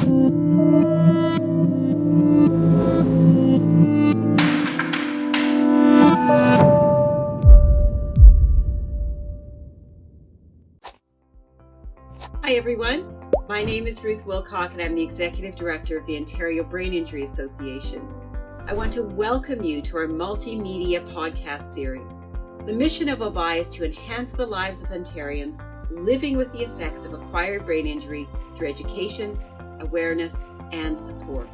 Hi everyone, my name is Ruth Wilcock and I'm the Executive Director of the Ontario Brain Injury Association. I want to welcome you to our multimedia podcast series. The mission of OBIA is to enhance the lives of Ontarians living with the effects of acquired brain injury through education, awareness, and support.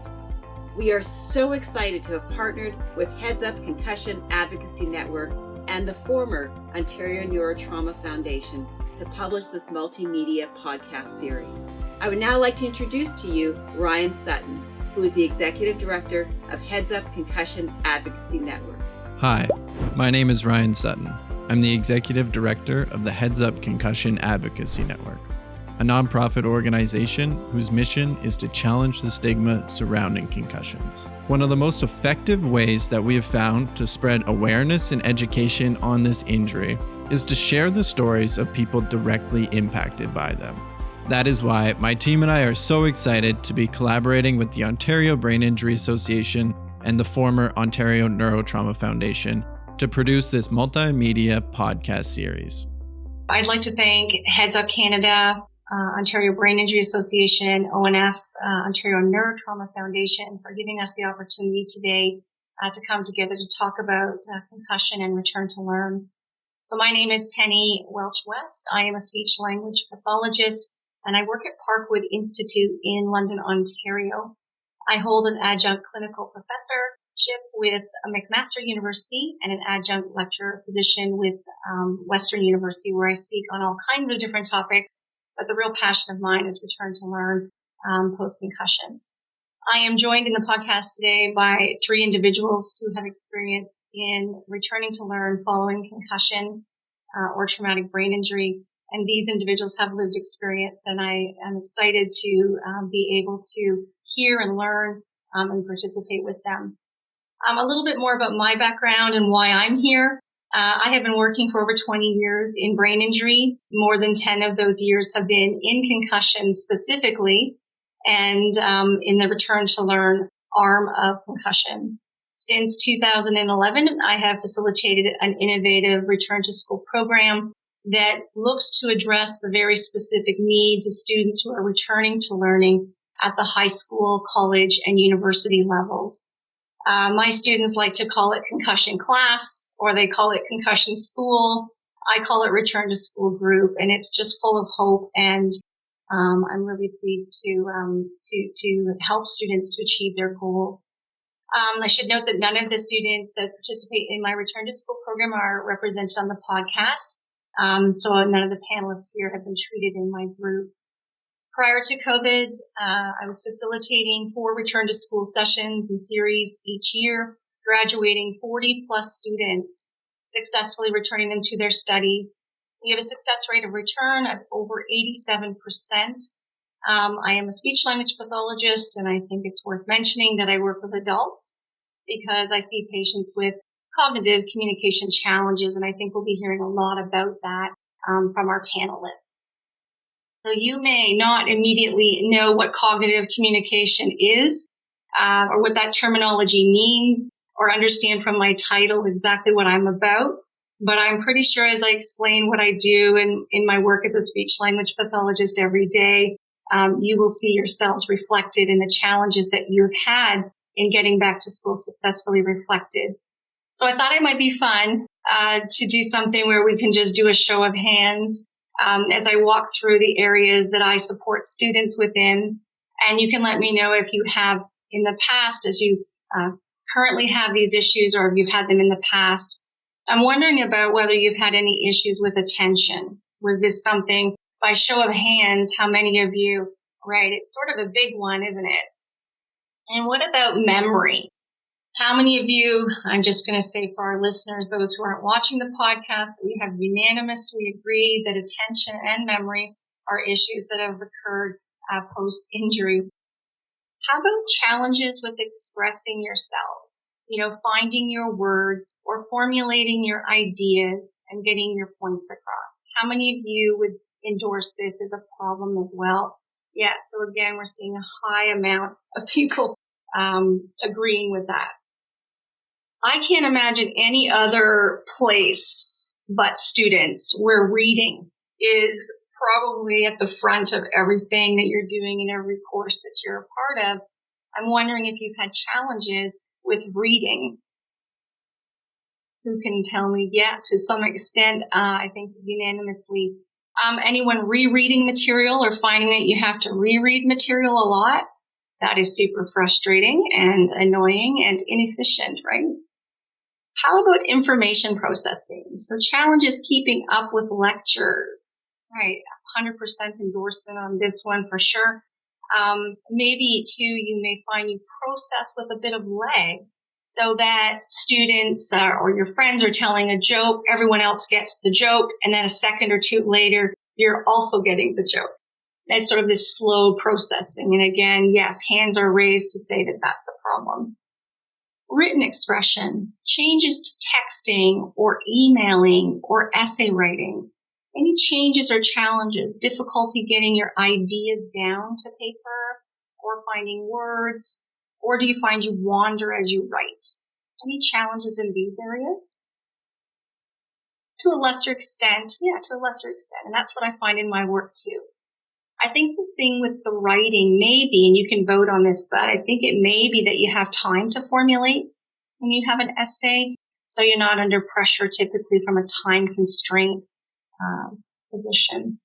We are so excited to have partnered with Headsup Concussion Advocacy Network and the former Ontario Neurotrauma Foundation to publish this multimedia podcast series. I would now like to introduce to you Ryan Sutton, who is the Executive Director of Headsup Concussion Advocacy Network. Hi, my name is Ryan Sutton. I'm the Executive Director of the Headsup Concussion Advocacy Network, a nonprofit organization whose mission is to challenge the stigma surrounding concussions. One of the most effective ways that we have found to spread awareness and education on this injury is to share the stories of people directly impacted by them. That is why my team and I are so excited to be collaborating with the Ontario Brain Injury Association and the former Ontario Neurotrauma Foundation to produce this multimedia podcast series. I'd like to thank Headsup Canada, Ontario Brain Injury Association, ONF, Ontario Neurotrauma Foundation for giving us the opportunity today to come together to talk about concussion and return to learn. So my name is Penny Welch-West. I am a speech-language pathologist and I work at Parkwood Institute in London, Ontario. I hold an adjunct clinical professorship with McMaster University and an adjunct lecturer position with Western University, where I speak on all kinds of different topics, but the real passion of mine is return to learn post-concussion. I am joined in the podcast today by three individuals who have experience in returning to learn following concussion or traumatic brain injury. And these individuals have lived experience, and I am excited to be able to hear and learn and participate with them. A little bit more about my background and why I'm here. I have been working for over 20 years in brain injury. More than 10 of those years have been in concussion specifically, and in the return to learn arm of concussion. Since 2011, I have facilitated an innovative return to school program that looks to address the very specific needs of students who are returning to learning at the high school, college, and university levels. My students like to call it concussion class, or they call it concussion school. I call it return to school group, and it's just full of hope, and I'm really pleased to help students to achieve their goals. I should note that none of the students that participate in my return to school program are represented on the podcast. So none of the panelists here have been treated in my group. Prior to COVID, I was facilitating 4 return to school sessions and series each year, graduating 40 plus students, successfully returning them to their studies. We have a success rate of return of over 87%. I am a speech-language pathologist, and I think it's worth mentioning that I work with adults because I see patients with cognitive communication challenges, and I think we'll be hearing a lot about that from our panelists. So you may not immediately know what cognitive communication is or what that terminology means or understand from my title exactly what I'm about, but I'm pretty sure as I explain what I do in my work as a speech-language pathologist every day, you will see yourselves reflected in the challenges that you've had in getting back to school successfully reflected. So I thought it might be fun to do something where we can just do a show of hands as I walk through the areas that I support students within. And you can let me know if you have in the past, as you currently have these issues, or if you've had them in the past. I'm wondering about whether you've had any issues with attention. Was this something, by show of hands, how many of you, right? It's sort of a big one, isn't it? And what about memory? How many of you, I'm just going to say for our listeners, those who aren't watching the podcast, that we have unanimously agreed that attention and memory are issues that have occurred post-injury. How about challenges with expressing yourselves? Finding your words or formulating your ideas and getting your points across. How many of you would endorse this as a problem as well? Yeah, so again, we're seeing a high amount of people agreeing with that. I can't imagine any other place but students where reading is probably at the front of everything that you're doing in every course that you're a part of. I'm wondering if you've had challenges with reading. Who can tell me? Yeah, to some extent, I think unanimously. Anyone rereading material or finding that you have to reread material a lot? That is super frustrating and annoying and inefficient, right? How about information processing? So challenges keeping up with lectures, right? 100% endorsement on this one for sure. Maybe too, you may find you process with a bit of lag so that students or your friends are telling a joke, everyone else gets the joke, and then a second or two later, you're also getting the joke. It's sort of this slow processing. And again, yes, hands are raised to say that that's a problem. Written expression, changes to texting or emailing or essay writing. Any changes or challenges, difficulty getting your ideas down to paper or finding words, or do you find you wander as you write? Any challenges in these areas? To a lesser extent, and that's what I find in my work too. I think the thing with the writing may be, and you can vote on this, but I think it may be that you have time to formulate when you have an essay, so you're not under pressure typically from a time constraint position.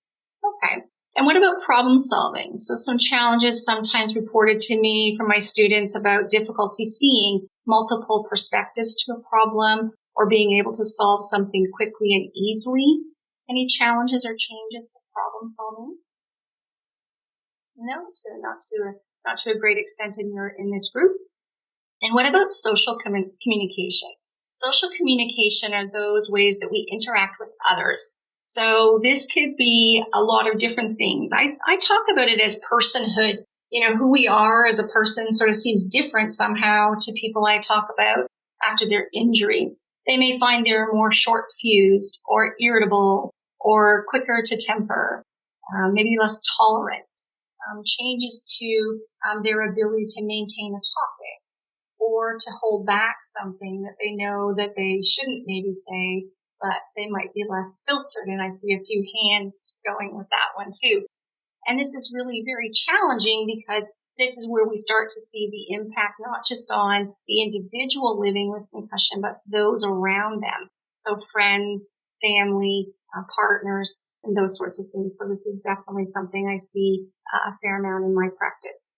Okay. And what about problem solving? So some challenges sometimes reported to me from my students about difficulty seeing multiple perspectives to a problem or being able to solve something quickly and easily. Any challenges or changes to problem solving? No, not to a great extent in this group. And what about social communication? Social communication are those ways that we interact with others. So this could be a lot of different things. I talk about it as personhood. You know, who we are as a person sort of seems different somehow to people I talk about after their injury. They may find they're more short-fused or irritable or quicker to temper, maybe less tolerant. Changes to their ability to maintain a topic or to hold back something that they know that they shouldn't maybe say, but they might be less filtered. And I see a few hands going with that one too. And this is really very challenging because this is where we start to see the impact not just on the individual living with concussion, but those around them. So friends, family, partners, and those sorts of things. So this is definitely something I see a fair amount in my practice.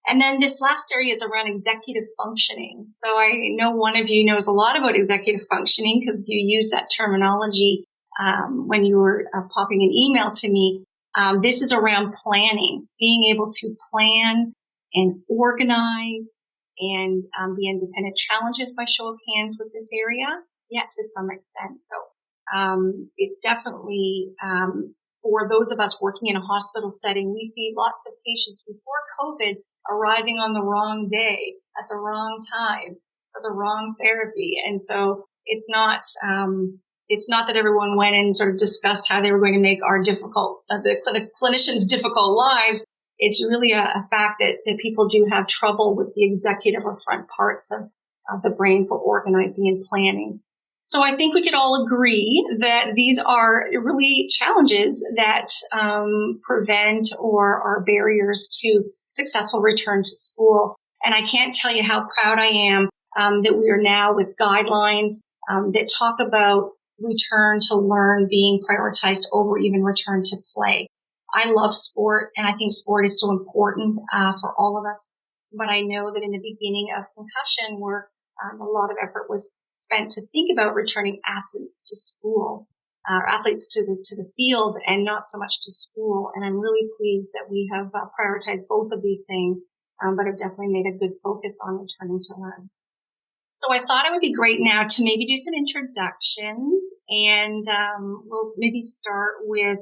And then this last area is around executive functioning. So I know one of you knows a lot about executive functioning because you used that terminology when you were popping an email to me. This is around planning, being able to plan and organize and be independent. Challenges by show of hands with this area? Yeah, to some extent. So it's definitely for those of us working in a hospital setting, we see lots of patients before COVID arriving on the wrong day at the wrong time for the wrong therapy. And so it's not that everyone went and sort of discussed how they were going to make our the clinicians' difficult lives. It's really a fact that people do have trouble with the executive or front parts of the brain for organizing and planning. So I think we could all agree that these are really challenges that prevent or are barriers to successful return to school. And I can't tell you how proud I am that we are now with guidelines that talk about return to learn being prioritized over even return to play. I love sport, and I think sport is so important for all of us. But I know that in the beginning of concussion work, a lot of effort was spent to think about returning athletes to school, athletes to the field, and not so much to school. And I'm really pleased that we have prioritized both of these things, but have definitely made a good focus on returning to learn. So I thought it would be great now to maybe do some introductions, and we'll maybe start with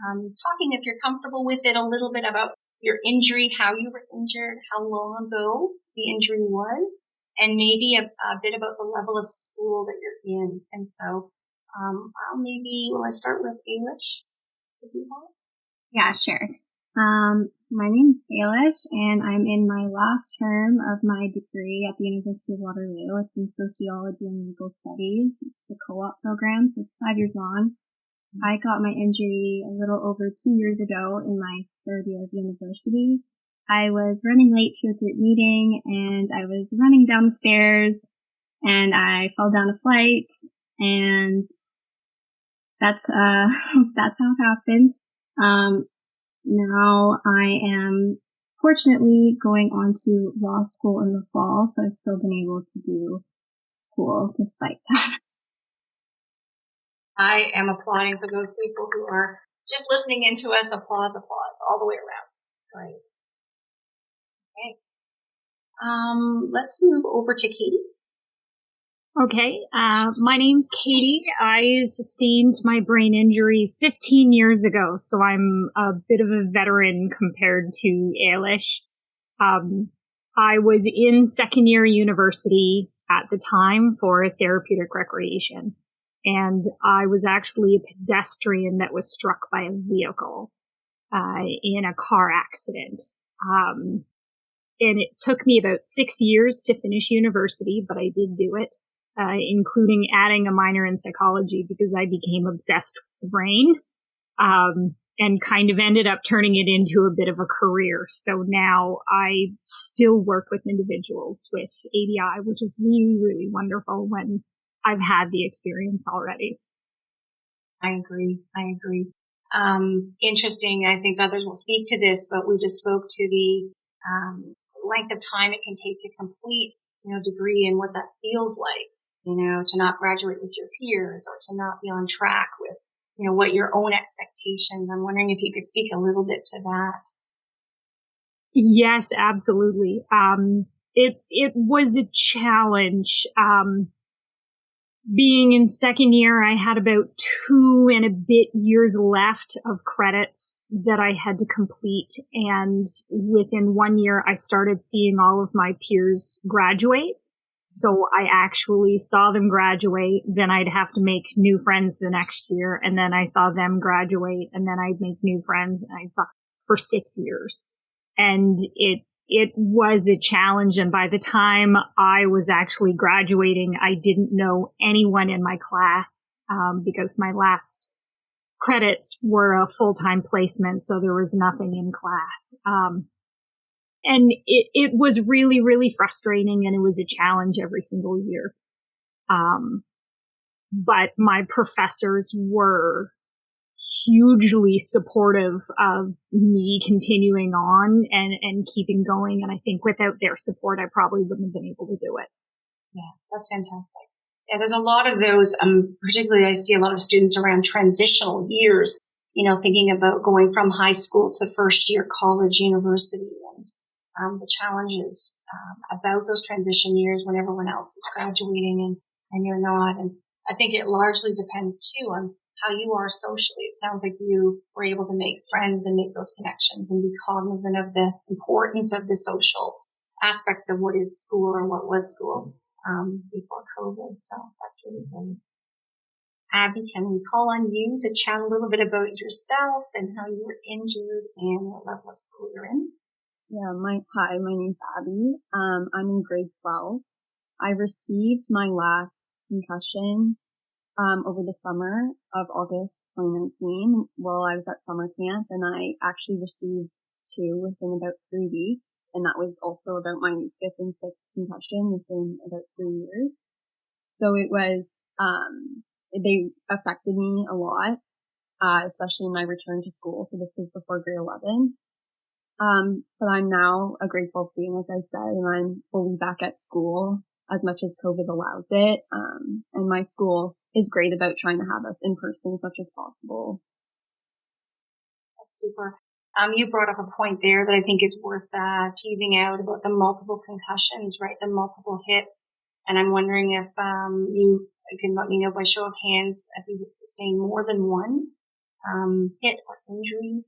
talking, if you're comfortable with it, a little bit about your injury, how you were injured, how long ago the injury was, and maybe a bit about the level of school that you're in. And so will I start with English? Yeah, sure. My name is Bayless, and I'm in my last term of my degree at the University of Waterloo. It's in Sociology and Legal Studies. It's the co-op program, so it's 5 years long. I got my injury a little over 2 years ago in my third year of university. I was running late to a group meeting, and I was running down the stairs, and I fell down a flight, and that's that's how it happened. Now I am fortunately going on to law school in the fall, so I've still been able to do school despite that. I am applauding for those people who are just listening in to us. Applause all the way around. It's great. Okay. Let's move over to Katie. Okay, my name's Katie. I sustained my brain injury 15 years ago, so I'm a bit of a veteran compared to Ailish. I was in second year university at the time for therapeutic recreation, and I was actually a pedestrian that was struck by a vehicle in a car accident. And it took me about 6 years to finish university, but I did do it. Including adding a minor in psychology because I became obsessed with the brain, and kind of ended up turning it into a bit of a career. So now I still work with individuals with ADI, which is really, really wonderful when I've had the experience already. I agree. Interesting. I think others will speak to this, but we just spoke to the length of time it can take to complete, degree and what that feels like. To not graduate with your peers or to not be on track with, what your own expectations. I'm wondering if you could speak a little bit to that. Yes, absolutely. It was a challenge. Being in second year, I had about 2 and a bit years left of credits that I had to complete. And within 1 year, I started seeing all of my peers graduate. So I actually saw them graduate, then I'd have to make new friends the next year, and then I saw them graduate, and then I'd make new friends, and I saw for 6 years. And it was a challenge, and by the time I was actually graduating, I didn't know anyone in my class, because my last credits were a full-time placement, so there was nothing in class. And it was really, really frustrating, and it was a challenge every single year. But my professors were hugely supportive of me continuing on and keeping going. And I think without their support, I probably wouldn't have been able to do it. Yeah, that's fantastic. Yeah, there's a lot of those, particularly I see a lot of students around transitional years, thinking about going from high school to first year college, university, and the challenges about those transition years when everyone else is graduating and you're not. And I think it largely depends too on how you are socially. It sounds like you were able to make friends and make those connections and be cognizant of the importance of the social aspect of what is school or what was school before COVID. So that's really great. Abby, can we call on you to chat a little bit about yourself and how you were injured and what level of school you're in? Yeah, hi, my name's Abby. I'm in grade 12. I received my last concussion over the summer of August 2019 while I was at summer camp, and I actually received 2 within about 3 weeks, and that was also about my 5th and 6th concussion within about 3 years. So it was, they affected me a lot, especially in my return to school. So this was before grade 11. But I'm now a grade 12 student, as I said, and I'm fully back at school as much as COVID allows it. And my school is great about trying to have us in person as much as possible. That's super. You brought up a point there that I think is worth teasing out about the multiple concussions, right? The multiple hits. And I'm wondering if you can let me know by show of hands if you sustained more than one hit or injury.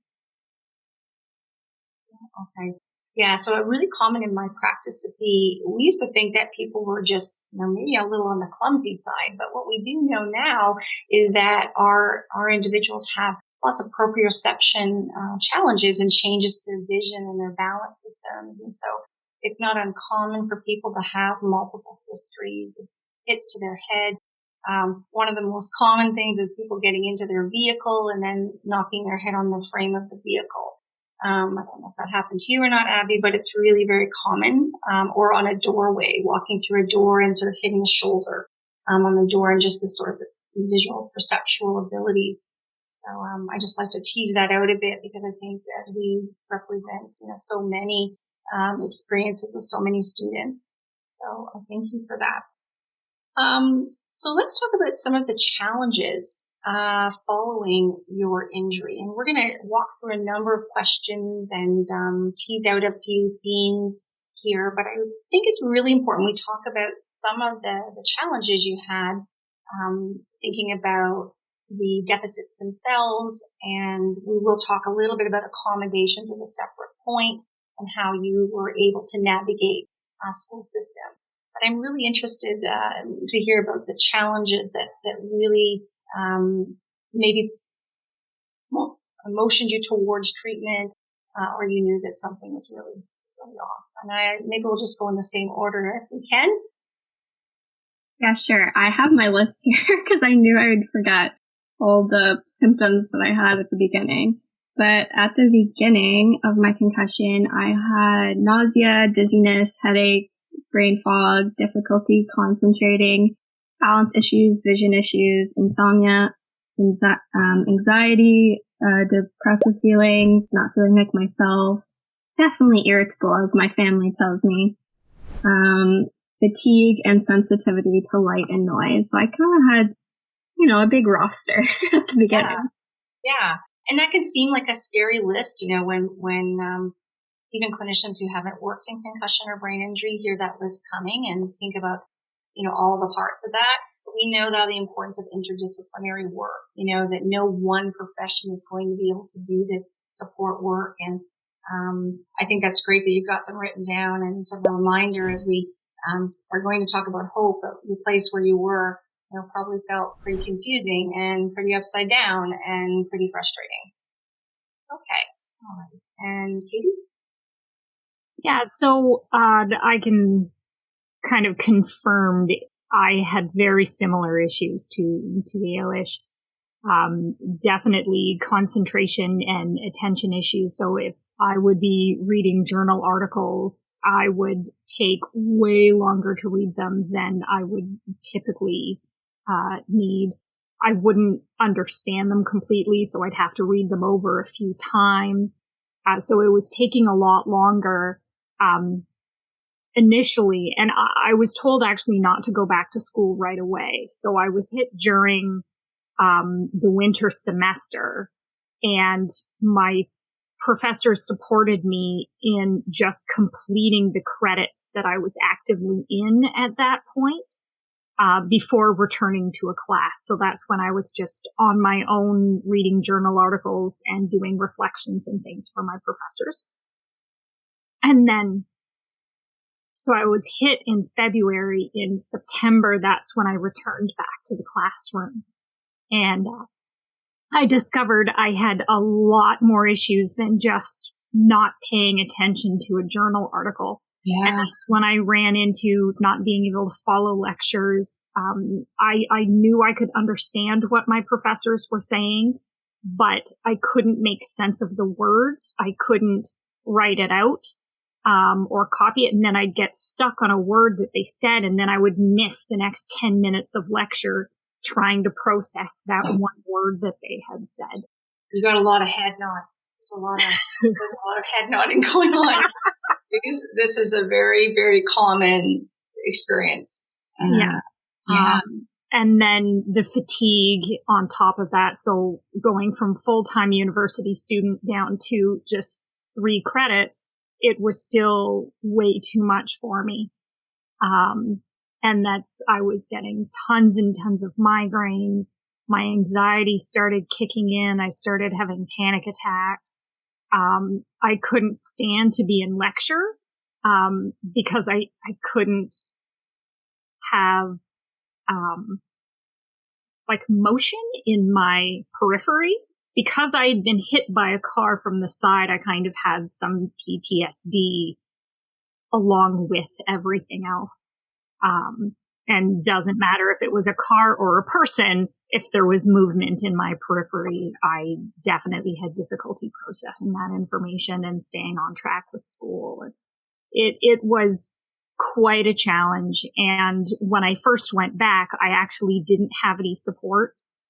Okay. Yeah, so it's really common in my practice to see, we used to think that people were just, maybe a little on the clumsy side, but what we do know now is that our individuals have lots of proprioception challenges and changes to their vision and their balance systems. And so it's not uncommon for people to have multiple histories of hits to their head. One of the most common things is people getting into their vehicle and then knocking their head on the frame of the vehicle. I don't know if that happened to you or not, Abby, but it's really very common. Or on a doorway, walking through a door and sort of hitting the shoulder on the door, and just this sort of visual perceptual abilities. So I just like to tease that out a bit, because I think as we represent, so many experiences of so many students. So I thank you for that. So let's talk about some of the challenges following your injury. And we're going to walk through a number of questions and tease out a few themes here. But I think it's really important we talk about some of the challenges you had, thinking about the deficits themselves. And we will talk a little bit about accommodations as a separate point and how you were able to navigate a school system. But I'm really interested to hear about the challenges that really maybe motioned you towards treatment, or you knew that something was really, really off. And maybe we'll just go in the same order if we can. Yeah, sure. I have my list here because I knew I would forget all the symptoms that I had at the beginning. But at the beginning of my concussion, I had nausea, dizziness, headaches, brain fog, difficulty concentrating, balance issues, vision issues, insomnia, anxiety, depressive feelings, not feeling like myself, definitely irritable, as my family tells me, fatigue, and sensitivity to light and noise. So I kind of had, a big roster at the beginning. Yeah. And that can seem like a scary list, when even clinicians who haven't worked in concussion or brain injury hear that list coming and think about, all the parts of that. But we know that the importance of interdisciplinary work, that no one profession is going to be able to do this support work. And I think that's great that you've got them written down, and sort of a reminder as we are going to talk about hope, the place where you were, probably felt pretty confusing and pretty upside down and pretty frustrating. Okay. All right. And Katie? Yeah, so I can kind of confirm I had very similar issues to Ailish. Definitely concentration and attention issues. So if I would be reading journal articles, I would take way longer to read them than I would typically need. I wouldn't understand them completely, so I'd have to read them over a few times. So it was taking a lot longer initially, and I was told actually not to go back to school right away. So I was hit during the winter semester, and my professors supported me in just completing the credits that I was actively in at that point. Before returning to a class. So that's when I was just on my own reading journal articles and doing reflections and things for my professors. And then, so I was hit in February. In September, that's when I returned back to the classroom. And I discovered I had a lot more issues than just not paying attention to a journal article. Yeah. And that's when I ran into not being able to follow lectures. I knew I could understand what my professors were saying, but I couldn't make sense of the words. I couldn't write it out, or copy it. And then I'd get stuck on a word that they said, and then I would miss the next 10 minutes of lecture trying to process that one word that they had said. You got a lot of head nods. There's a lot of head nodding going on. This is a very, very common experience. Yeah. And then the fatigue on top of that. So going from full-time university student down to just 3 credits, it was still way too much for me. And I was getting tons and tons of migraines. My anxiety started kicking in. I started having panic attacks. I couldn't stand to be in lecture, because I couldn't have, motion in my periphery. because I had been hit by a car from the side, I kind of had some PTSD along with everything else. And doesn't matter if it was a car or a person, if there was movement in my periphery, I definitely had difficulty processing that information and staying on track with school. It was quite a challenge. And when I first went back, I actually didn't have any supports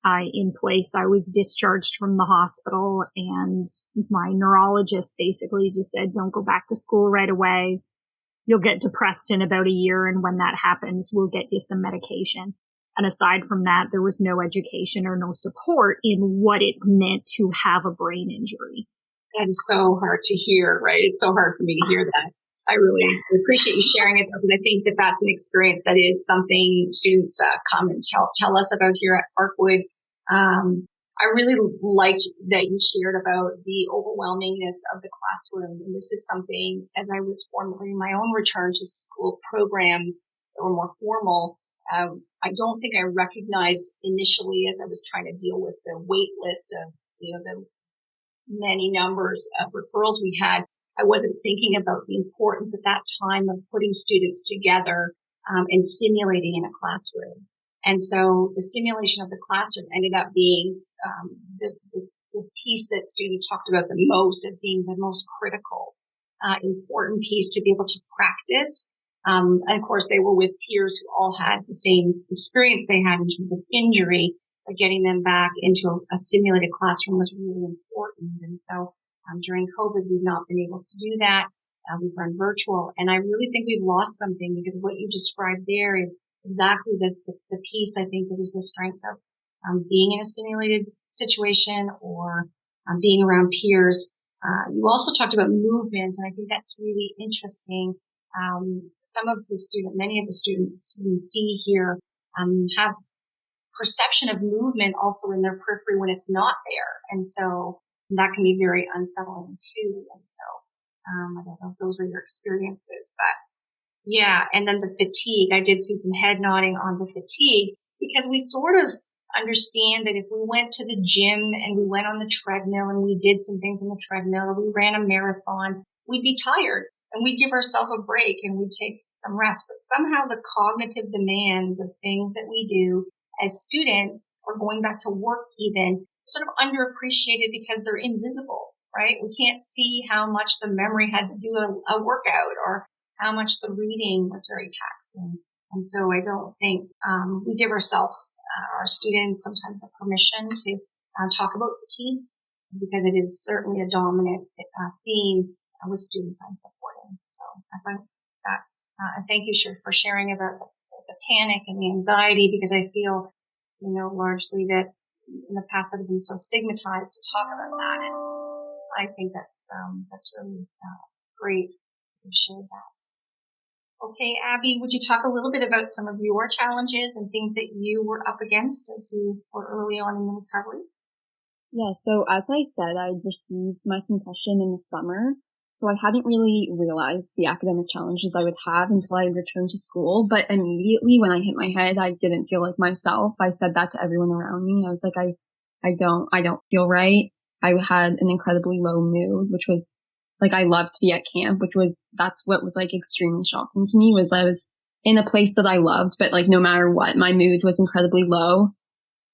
in place. I was discharged from the hospital, and my neurologist basically just said, don't go back to school right away. You'll get depressed in about a year, and when that happens, we'll get you some medication. And aside from that, there was no education or no support in what it meant to have a brain injury. That is so hard to hear, right? It's so hard for me to hear that. I really appreciate you sharing it, because I think that that's an experience that is something students come and tell us about here at Parkwood. I really liked that you shared about the overwhelmingness of the classroom. And this is something, as I was formulating my own return to school programs that were more formal, I don't think I recognized initially, as I was trying to deal with the wait list of, the many numbers of referrals we had. I wasn't thinking about the importance at that time of putting students together and simulating in a classroom. And so the simulation of the classroom ended up being the piece that students talked about the most as being the most critical, important piece to be able to practice. And of course, they were with peers who all had the same experience they had in terms of injury, but getting them back into a simulated classroom was really important. And so during COVID, we've not been able to do that. We've run virtual, and I really think we've lost something, because what you described there is exactly the piece I think that is the strength of being in a simulated situation or being around peers. You also talked about movement, and I think that's really interesting. Many of the students we see here have perception of movement also in their periphery when it's not there, and so that can be very unsettling too. And so I don't know if those were your experiences, but yeah. And then the fatigue, I did see some head nodding on the fatigue, because we sort of understand that if we went to the gym and we went on the treadmill and we did some things on the treadmill, or we ran a marathon, we'd be tired and we'd give ourselves a break and we'd take some rest. But somehow the cognitive demands of things that we do as students, or going back to work even, sort of underappreciated because they're invisible, right? We can't see how much the memory had to do a workout, or how much the reading was very taxing. And so I don't think we give ourselves, our students, sometimes the permission to talk about fatigue, because it is certainly a dominant theme with students I'm supporting. So I think that's, thank you for sharing about the panic and the anxiety, because I feel, largely that in the past I've been so stigmatized to talk about that. And I think that's really great to share that. Okay, Abby, would you talk a little bit about some of your challenges and things that you were up against as you were early on in the recovery? Yeah, so as I said, I'd received my concussion in the summer, so I hadn't really realized the academic challenges I would have until I returned to school. But immediately when I hit my head, I didn't feel like myself. I said that to everyone around me. I was like, I don't feel right. I had an incredibly low mood, which was like, I loved to be at camp, that's what was like extremely shocking to me, was I was in a place that I loved, but like no matter what, my mood was incredibly low.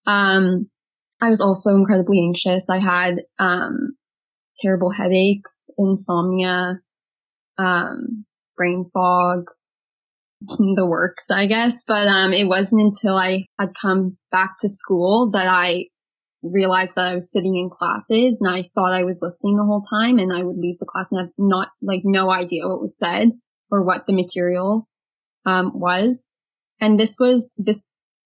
I was also incredibly anxious. I had, terrible headaches, insomnia, brain fog, the works, I guess. But, it wasn't until I had come back to school that I realized that I was sitting in classes and I thought I was listening the whole time, and I would leave the class and have no idea what was said or what the material, was. And this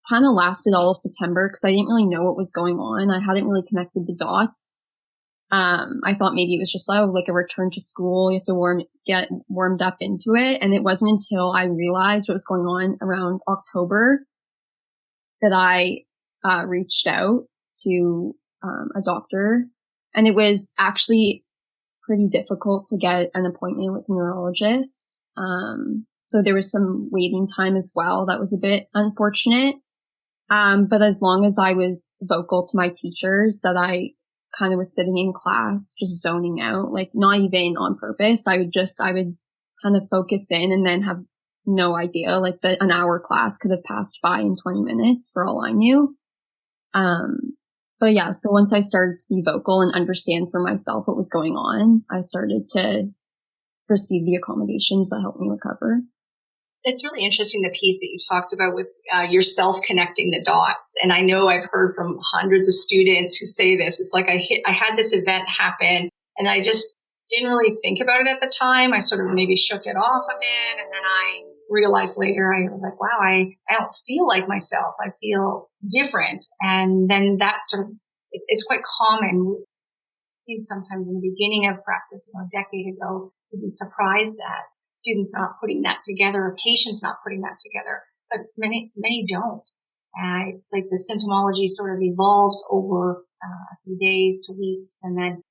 kind of lasted all of September, because I didn't really know what was going on. I hadn't really connected the dots. I thought maybe it was just like a return to school. You have to get warmed up into it. And it wasn't until I realized what was going on around October that I, reached out to, a doctor. And it was actually pretty difficult to get an appointment with a neurologist. So there was some waiting time as well. That was a bit unfortunate. But as long as I was vocal to my teachers that I kind of was sitting in class, just zoning out, like not even on purpose. I would kind of focus in and then have no idea, like an hour class could have passed by in 20 minutes for all I knew. But yeah, so once I started to be vocal and understand for myself what was going on, I started to receive the accommodations that helped me recover. It's really interesting, the piece that you talked about with yourself connecting the dots. And I know I've heard from hundreds of students who say this. It's like I had this event happen and I just didn't really think about it at the time. I sort of maybe shook it off a bit. And then I realized later, I was like, wow, I don't feel like myself. I feel different. And then that sort of, it's quite common. It seems sometimes in the beginning of practice, a decade ago, you'd be surprised at students not putting that together, or patients not putting that together, but many don't. It's like the symptomology sort of evolves over a few days to weeks, and then,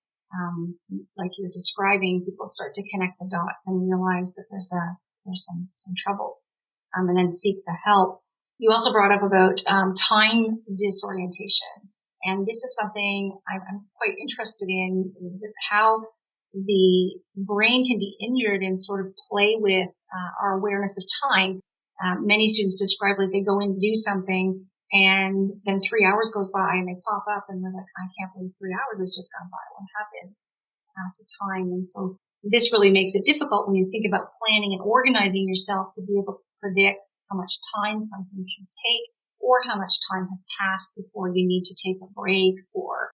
like you're describing, people start to connect the dots and realize that there's some troubles, and then seek the help. You also brought up about time disorientation, and this is something I'm quite interested in, how the brain can be injured and sort of play with our awareness of time. Many students describe like they go in to do something and then 3 hours goes by and they pop up and they're like, I can't believe 3 hours has just gone by. What happened to time? And so this really makes it difficult when you think about planning and organizing yourself to be able to predict how much time something should take or how much time has passed before you need to take a break or,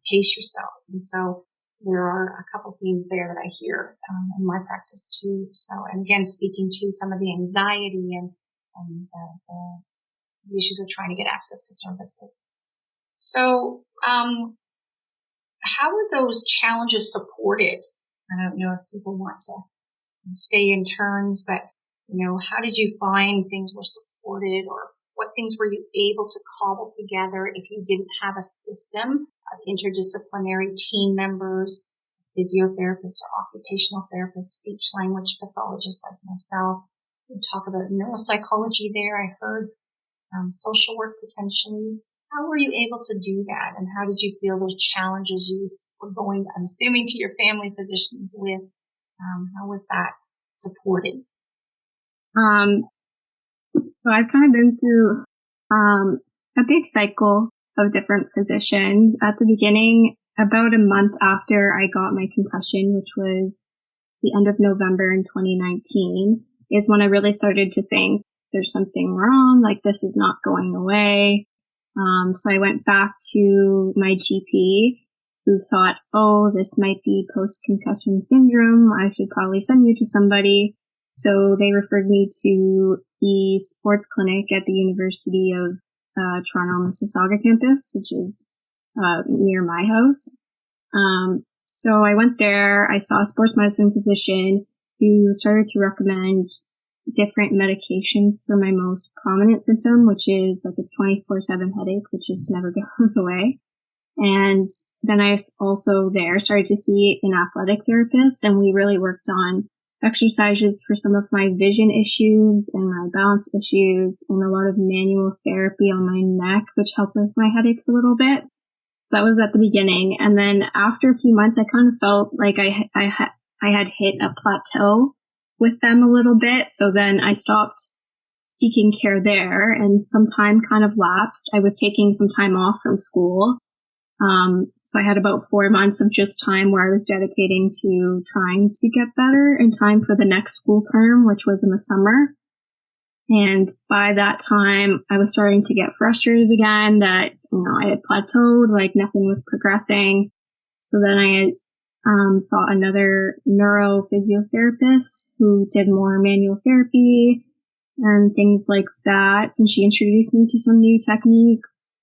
pace yourselves. And so there are a couple themes there that I hear in my practice too. So, and again, speaking to some of the anxiety and the issues of trying to get access to services. So, how are those challenges supported? I don't know if people want to stay in turns, but, how did you find things were supported, or what things were you able to cobble together if you didn't have a system of interdisciplinary team members, physiotherapists or occupational therapists, speech-language pathologists like myself? We talk about neuropsychology there. I heard social work potentially. How were you able to do that? And how did you feel those challenges you were going, I'm assuming, to your family physicians with? How was that supported? So I've kind of been through a big cycle of different physicians. At the beginning, about a month after I got my concussion, which was the end of November in 2019, is when I really started to think there's something wrong, like this is not going away. So I went back to my GP, who thought, oh, this might be post-concussion syndrome. I should probably send you to somebody. So they referred me to the sports clinic at the University of Toronto Mississauga campus, which is near my house. So I went there. I saw a sports medicine physician who started to recommend different medications for my most prominent symptom, which is like a 24/7 headache, which just never goes away. And then I also there started to see an athletic therapist, and we really worked on exercises for some of my vision issues and my balance issues, and a lot of manual therapy on my neck, which helped with my headaches a little bit. So that was at the beginning. And then after a few months, I kind of felt like I had hit a plateau with them a little bit. So then I stopped seeking care there, and some time kind of lapsed. I was taking some time off from school. So I had about 4 months of just time where I was dedicating to trying to get better in time for the next school term, which was in the summer. And by that time, I was starting to get frustrated again that, I had plateaued, like nothing was progressing. So then I saw another neurophysiotherapist who did more manual therapy and things like that. And she introduced me to some new techniques.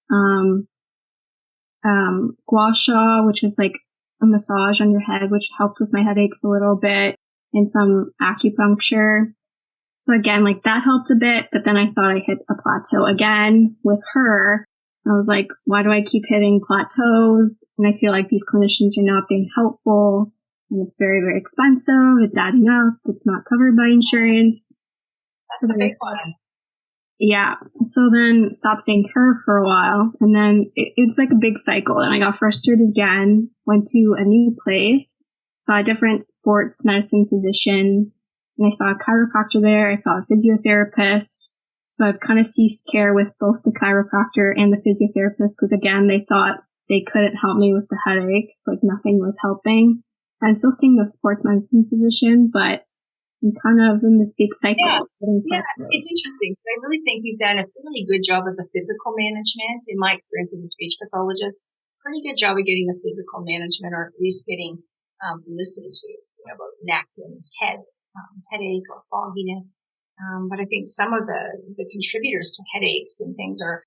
Gua sha, which is like a massage on your head, which helped with my headaches a little bit, and some acupuncture. So again, like that helped a bit, but then I thought I hit a plateau again with her. I was like, why do I keep hitting plateaus? And I feel like these clinicians are not being helpful, and it's very, very expensive. It's adding up. It's not covered by insurance. That's the big one. Yeah. So then stopped seeing her for a while. And then it's like a big cycle. And I got frustrated again, went to a new place, saw a different sports medicine physician, and I saw a chiropractor there. I saw a physiotherapist. So I've kind of ceased care with both the chiropractor and the physiotherapist because, again, they thought they couldn't help me with the headaches. Like nothing was helping. I'm still seeing the sports medicine physician, but I'm kind of in this big cycle. Yeah, it's interesting. I really think you've done a really good job of the physical management. In my experience as a speech pathologist, pretty good job of getting the physical management, or at least getting listened to, about neck and headache or fogginess. But I think some of the contributors to headaches and things are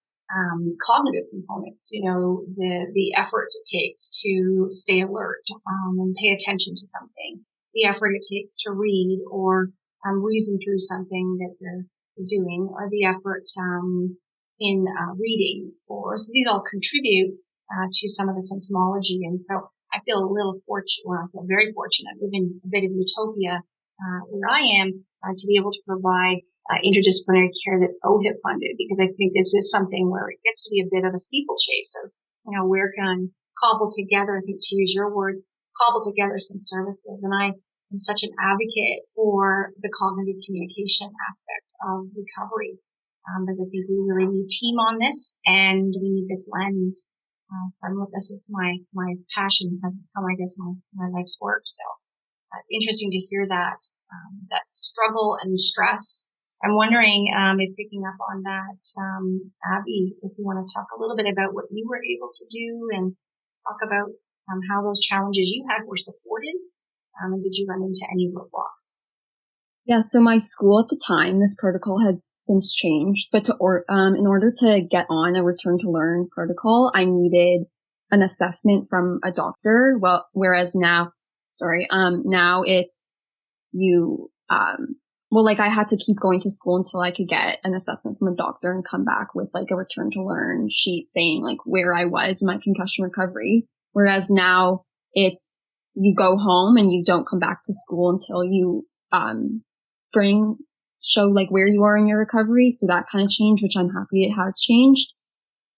cognitive components. The effort it takes to stay alert and pay attention to something. The effort it takes to read or reason through something that they're doing, or the effort in reading. So these all contribute to some of the symptomology. And so I feel a little fortunate, well, I feel very fortunate, I live in a bit of utopia where I am, to be able to provide interdisciplinary care that's OHIP funded, because I think this is something where it gets to be a bit of a steeplechase of, where can I cobble together, I think to use your words, cobble together some services. And I am such an advocate for the cognitive communication aspect of recovery, because I think we really need team on this, and we need this lens. This is my passion, has become, I guess, my life's work. So interesting to hear that struggle and stress. I'm wondering if picking up on that, Abby, if you want to talk a little bit about what you were able to do and talk about how those challenges you had were supported, and did you run into any roadblocks? Yeah, so my school at the time, this protocol has since changed, but in order to get on a return to learn protocol, I needed an assessment from a doctor. Well, whereas now it's you, I had to keep going to school until I could get an assessment from a doctor and come back with like a return to learn sheet saying like where I was in my concussion recovery. Whereas now it's you go home and you don't come back to school until you, show like where you are in your recovery. So that kind of changed, which I'm happy it has changed.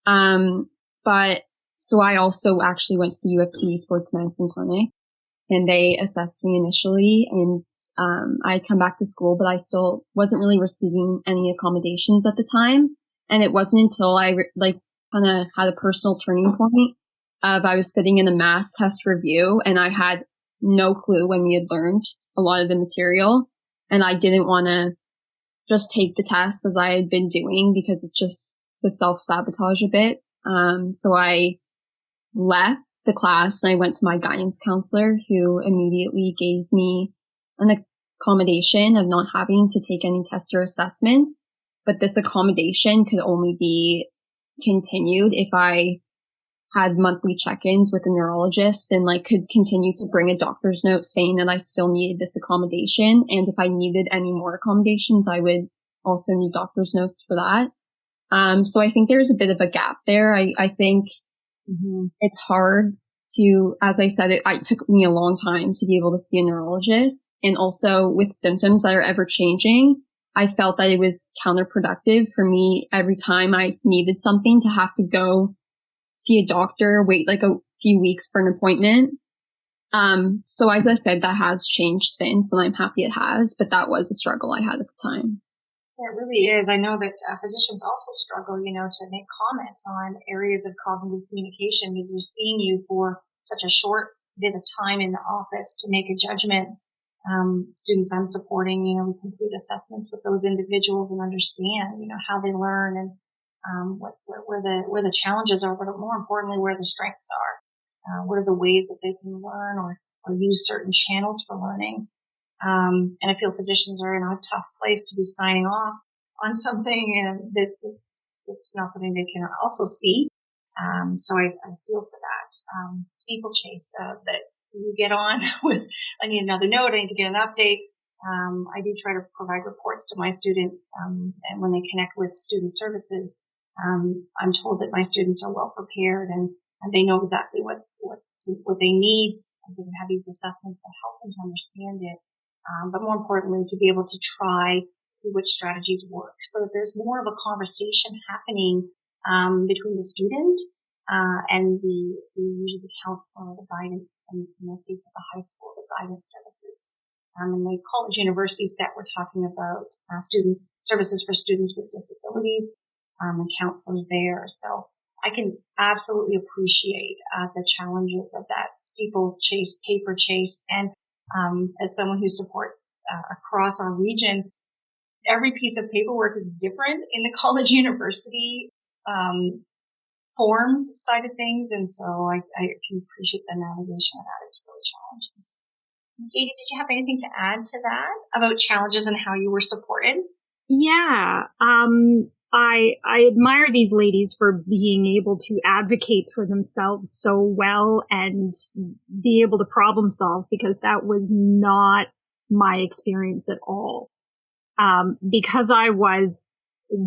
But so I also actually went to the UFT sports medicine clinic, and they assessed me initially, and I'd come back to school, but I still wasn't really receiving any accommodations at the time. And it wasn't until I kind of had a personal turning point of I was sitting in a math test review, and I had no clue when we had learned a lot of the material, and I didn't want to just take the test as I had been doing because it just was self-sabotage a bit. So I left the class and I went to my guidance counselor, who immediately gave me an accommodation of not having to take any tests or assessments. But this accommodation could only be continued if I had monthly check-ins with a neurologist and could continue to bring a doctor's note saying that I still needed this accommodation. And if I needed any more accommodations, I would also need doctor's notes for that. So I think there's a bit of a gap there. I think it's hard to, as I said, it took me a long time to be able to see a neurologist. And also with symptoms that are ever changing, I felt that it was counterproductive for me every time I needed something to have to go see a doctor, wait a few weeks for an appointment. So as I said, that has changed since, and I'm happy it has, but that was a struggle I had at the time. Yeah, it really is. I know that physicians also struggle, to make comments on areas of cognitive communication because they're seeing you for such a short bit of time in the office to make a judgment. Students I'm supporting, we complete assessments with those individuals and understand, how they learn and where the challenges are, but more importantly, where the strengths are. What are the ways that they can learn or use certain channels for learning? And I feel physicians are in a tough place to be signing off on something and that it's not something they can also see. So I feel for that, steeplechase, that you get on with, I need another note, I need to get an update. I do try to provide reports to my students, and when they connect with student services, I'm told that my students are well prepared and they know exactly what they need because I have these assessments that help them to understand it. But more importantly, to be able to try which strategies work, so that there's more of a conversation happening between the student and usually the counselor or the guidance, and in the case of the high school, the guidance services. In the college university set, we're talking about services for students with disabilities and counselors there. So I can absolutely appreciate the challenges of that steeplechase, paper chase, and as someone who supports across our region, every piece of paperwork is different in the college university forms side of things, and so I can appreciate the navigation of that. It's really challenging. Katie, did you have anything to add to that about challenges and how you were supported? Yeah. I admire these ladies for being able to advocate for themselves so well and be able to problem solve, because that was not my experience at all. Because I was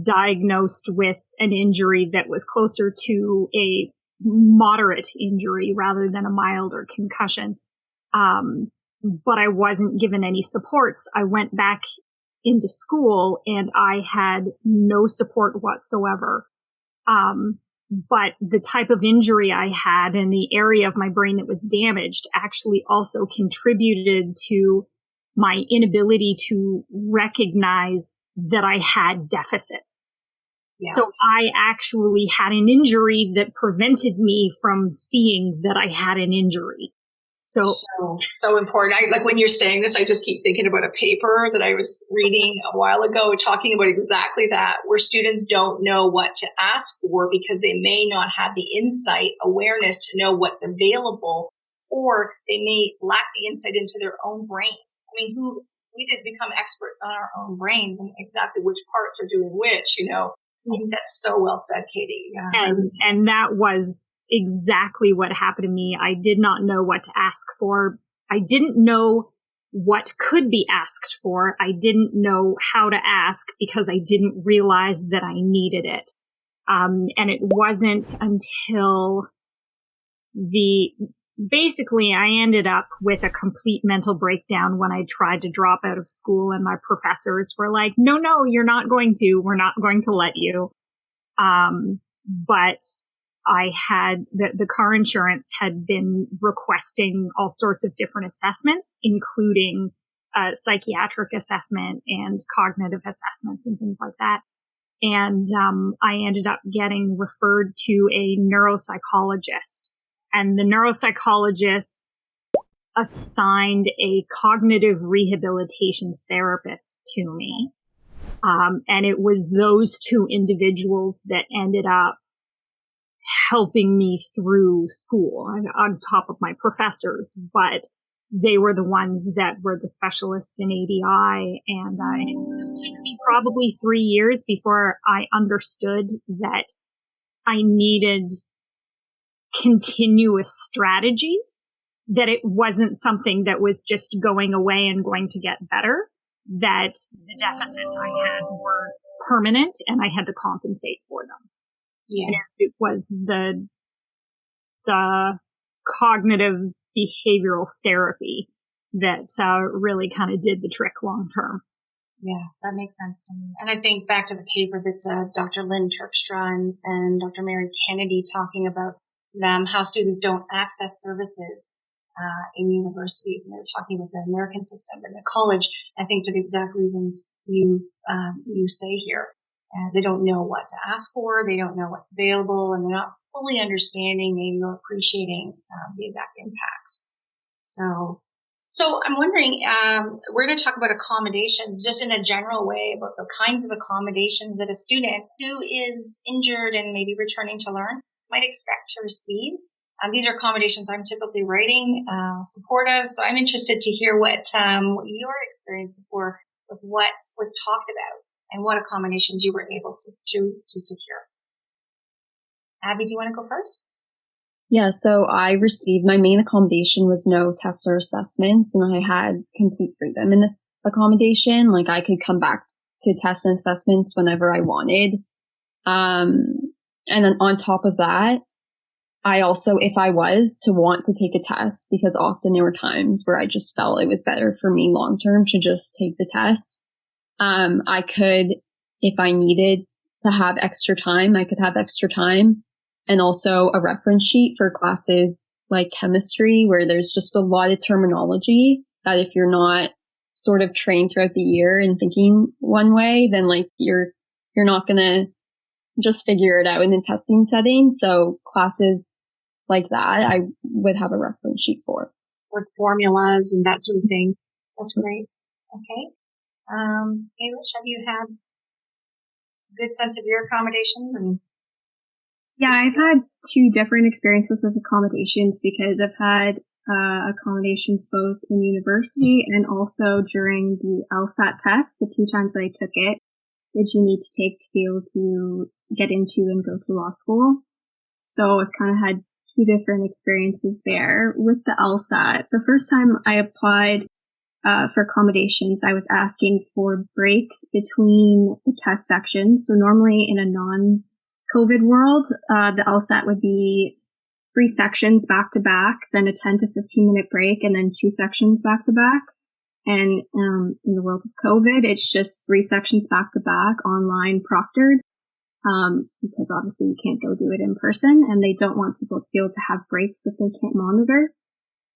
diagnosed with an injury that was closer to a moderate injury rather than a milder concussion. But I wasn't given any supports. I went back into school and I had no support whatsoever. But the type of injury I had and the area of my brain that was damaged actually also contributed to my inability to recognize that I had deficits. Yeah. So I actually had an injury that prevented me from seeing that I had an injury. So important. Like when you're saying this, I just keep thinking about a paper that I was reading a while ago talking about exactly that, where students don't know what to ask for because they may not have the insight, awareness to know what's available, or they may lack the insight into their own brain. I mean, we did become experts on our own brains and exactly which parts are doing which, I think that's so well said, Katie. Yeah. And that was exactly what happened to me. I did not know what to ask for. I didn't know what could be asked for. I didn't know how to ask because I didn't realize that I needed it. And it wasn't until basically I ended up with a complete mental breakdown when I tried to drop out of school, and my professors were like, no, you're not going to, we're not going to let you. But I had the car insurance had been requesting all sorts of different assessments, including psychiatric assessment and cognitive assessments and things like that. And I ended up getting referred to a neuropsychologist. And the neuropsychologist assigned a cognitive rehabilitation therapist to me. And it was those two individuals that ended up helping me through school on top of my professors. But they were the ones that were the specialists in ADI. And it still took me probably 3 years before I understood that I needed continuous strategies, that it wasn't something that was just going away and going to get better, that the deficits I had were permanent and I had to compensate for them. Yeah. And it was the cognitive behavioral therapy that really kind of did the trick long term. Yeah, that makes sense to me. And I think back to the paper that's Dr. Lynn Turkstra and Dr. Mary Kennedy talking about how students don't access services in universities, and they're talking about the American system and the college. I think for the exact reasons you say here, they don't know what to ask for, they don't know what's available, and they're not fully understanding maybe or appreciating the exact impacts. So I'm wondering, we're going to talk about accommodations just in a general way, about the kinds of accommodations that a student who is injured and maybe returning to learn might expect to receive. These are accommodations I'm typically writing, supportive. So I'm interested to hear what your experiences were with what was talked about and what accommodations you were able to secure. Abby, do you want to go first? Yeah, so I received, my main accommodation was no tests or assessments, and I had complete freedom in this accommodation. Like, I could come back to tests and assessments whenever I wanted. And then on top of that, I also, if I was to want to take a test, because often there were times where I just felt it was better for me long term to just take the test, I could, if I needed to have extra time, I could have extra time, and also a reference sheet for classes like chemistry, where there's just a lot of terminology that if you're not sort of trained throughout the year and thinking one way, then like you're not going to just figure it out in the testing setting. So classes like that, I would have a reference sheet for. Or formulas and that sort of thing. That's great. Okay. Bayless, have you had a good sense of your accommodations? Yeah, I've had two different experiences with accommodations because I've had accommodations both in university and also during the LSAT test, the 2 times that I took it, which you need to take to be able to get into and go to law school. So I've kind of had 2 different experiences there. With the LSAT, the first time I applied for accommodations, I was asking for breaks between the test sections. So normally in a non-COVID world, the LSAT would be 3 sections back to back, then a 10 to 15 minute break, and then 2 sections back to back. And in the world of COVID, it's just 3 sections back to back, online proctored, because obviously you can't go do it in person, and they don't want people to be able to have breaks if they can't monitor.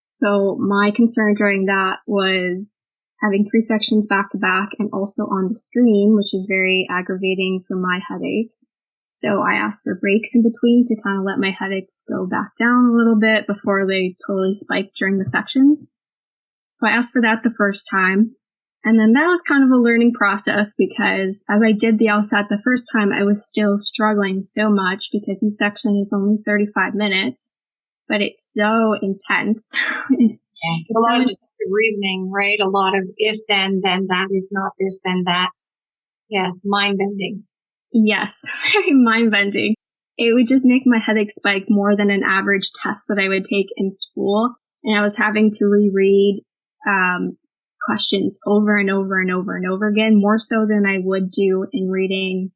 So my concern during that was having 3 sections back to back and also on the screen, which is very aggravating for my headaches. So I asked for breaks in between to kind of let my headaches go back down a little bit before they totally spiked during the sections. So I asked for that the first time. And then that was kind of a learning process because as I did the LSAT the first time, I was still struggling so much because each section is only 35 minutes, but it's so intense. A lot of reasoning, right? A lot of if, then that, if not this, then that. Yeah, mind-bending. Yes, very mind-bending. It would just make my headache spike more than an average test that I would take in school. And I was having to reread questions over and over and over and over again, more so than I would do in reading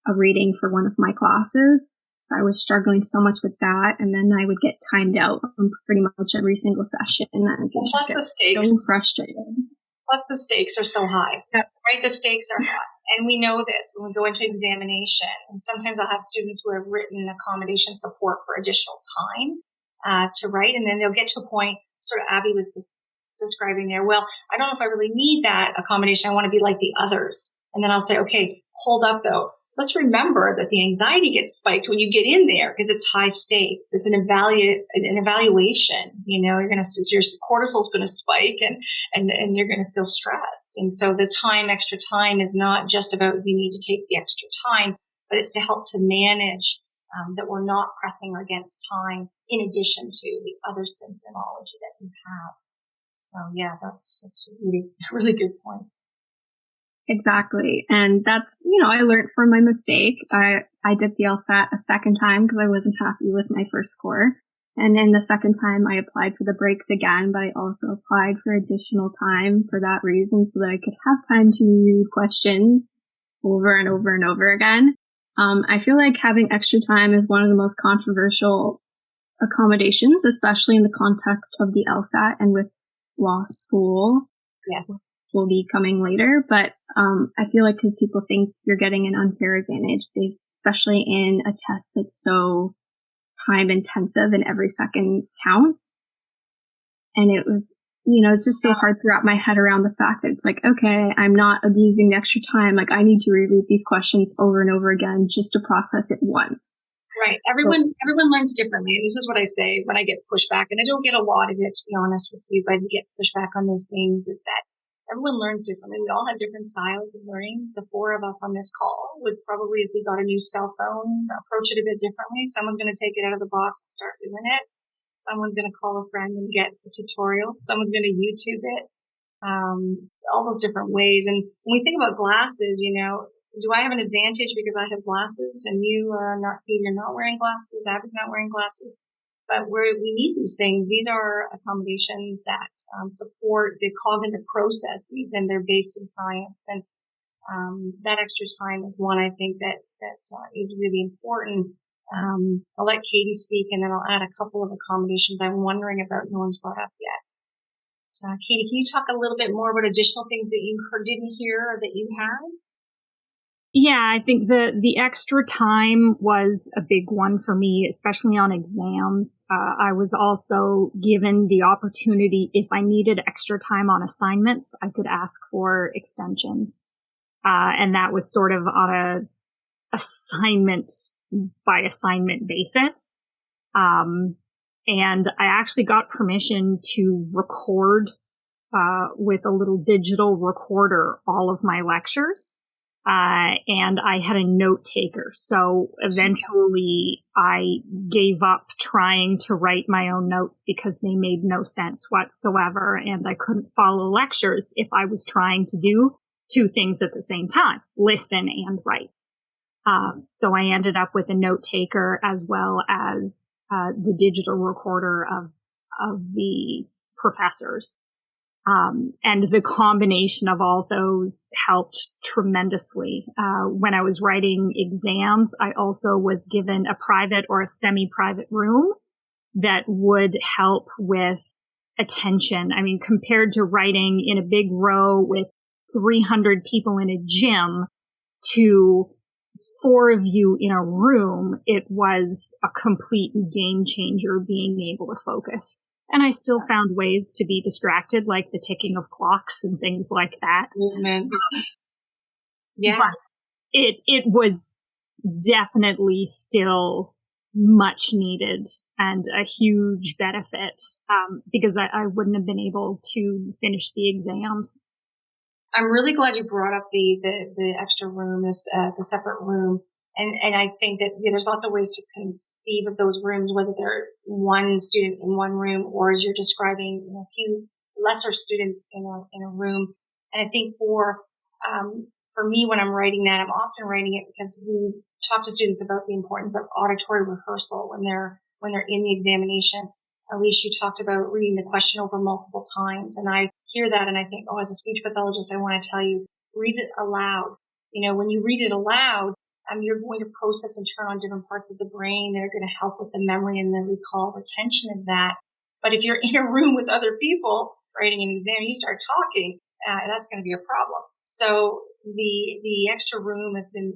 a reading for one of my classes. So I was struggling so much with that. And then I would get timed out on pretty much every single session. And I would just get so frustrated. Plus the stakes are so high, right? The stakes are high. And we know this when we go into examination. And sometimes I'll have students who have written accommodation support for additional time to write. And then they'll get to a point, sort of Abby was describing there, well, I don't know if I really need that accommodation. I want to be like the others. And then I'll say, okay, hold up though. Let's remember that the anxiety gets spiked when you get in there because it's high stakes. It's an evaluation. You know, your cortisol is going to spike and you're going to feel stressed. And so the extra time is not just about you need to take the extra time, but it's to help to manage that we're not pressing against time in addition to the other symptomology that you have. So yeah, that's a really, really good point. Exactly. And that's, I learned from my mistake. I did the LSAT a second time because I wasn't happy with my first score. And then the second time I applied for the breaks again, but I also applied for additional time for that reason so that I could have time to read questions over and over and over again. I feel like having extra time is one of the most controversial accommodations, especially in the context of the LSAT and with law school. Yes. Will be coming later, but I feel like because people think you're getting an unfair advantage, especially in a test that's so time intensive and every second counts. And it was, it's just so hard to wrap my head around the fact that it's like, okay, I'm not abusing the extra time. Like I need to reread these questions over and over again just to process it once. Right. Everyone learns differently. And this is what I say when I get pushback, and I don't get a lot of it, to be honest with you, but I get pushback on those things is that everyone learns differently. We all have different styles of learning. The 4 of us on this call would probably, if we got a new cell phone, approach it a bit differently. Someone's going to take it out of the box and start doing it. Someone's going to call a friend and get a tutorial. Someone's going to YouTube it. All those different ways. And when we think about glasses, do I have an advantage because I have glasses and you're not wearing glasses, Abby's not wearing glasses? But we need these things. These are accommodations that support the cognitive processes and they're based in science. And that extra time is one I think that is really important. I'll let Katie speak and then I'll add a couple of accommodations I'm wondering about no one's brought up yet. Katie, can you talk a little bit more about additional things that you didn't hear or that you had? Yeah, I think the extra time was a big one for me, especially on exams. I was also given the opportunity, if I needed extra time on assignments, I could ask for extensions. And that was sort of on a assignment by assignment basis. And I actually got permission to record with a little digital recorder all of my lectures. And I had a note taker. So eventually I gave up trying to write my own notes because they made no sense whatsoever. And I couldn't follow lectures if I was trying to do two things at the same time, listen and write. So I ended up with a note taker as well as the digital recorder of the professors. And the combination of all those helped tremendously. When I was writing exams, I also was given a private or a semi-private room that would help with attention. I mean, compared to writing in a big row with 300 people in a gym to 4 of you in a room, it was a complete game changer being able to focus. And I still found ways to be distracted, like the ticking of clocks and things like that. Movement. Yeah. But it was definitely still much needed and a huge benefit, because I wouldn't have been able to finish the exams. I'm really glad you brought up the extra room, the separate room. And I think that there's lots of ways to conceive of those rooms, whether they're one student in one room or as you're describing, a few lesser students in a room. And I think for me, when I'm writing that, I'm often writing it because we talk to students about the importance of auditory rehearsal when they're in the examination. Elise, you talked about reading the question over multiple times. And I hear that and I think, as a speech pathologist, I want to tell you, read it aloud. When you read it aloud, you're going to process and turn on different parts of the brain that are going to help with the memory and the recall retention of that. But if you're in a room with other people writing an exam, you start talking, that's going to be a problem. So the extra room has been,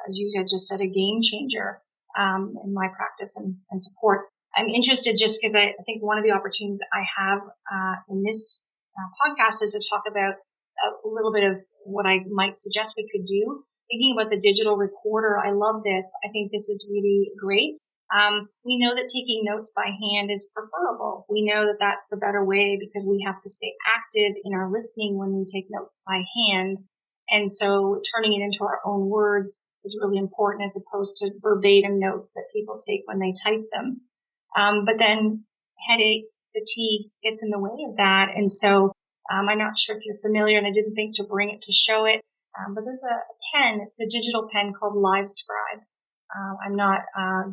as you had just said, a game changer in my practice and supports. I'm interested just because I think one of the opportunities I have in this podcast is to talk about a little bit of what I might suggest we could do. Thinking about the digital recorder, I love this. I think this is really great. We know that taking notes by hand is preferable. We know that that's the better way because we have to stay active in our listening when we take notes by hand. And so turning it into our own words is really important as opposed to verbatim notes that people take when they type them. But then headache, fatigue gets in the way of that. And so I'm not sure if you're familiar, and I didn't think to bring it to show it. But there's a pen, it's a digital pen called LiveScribe. I'm not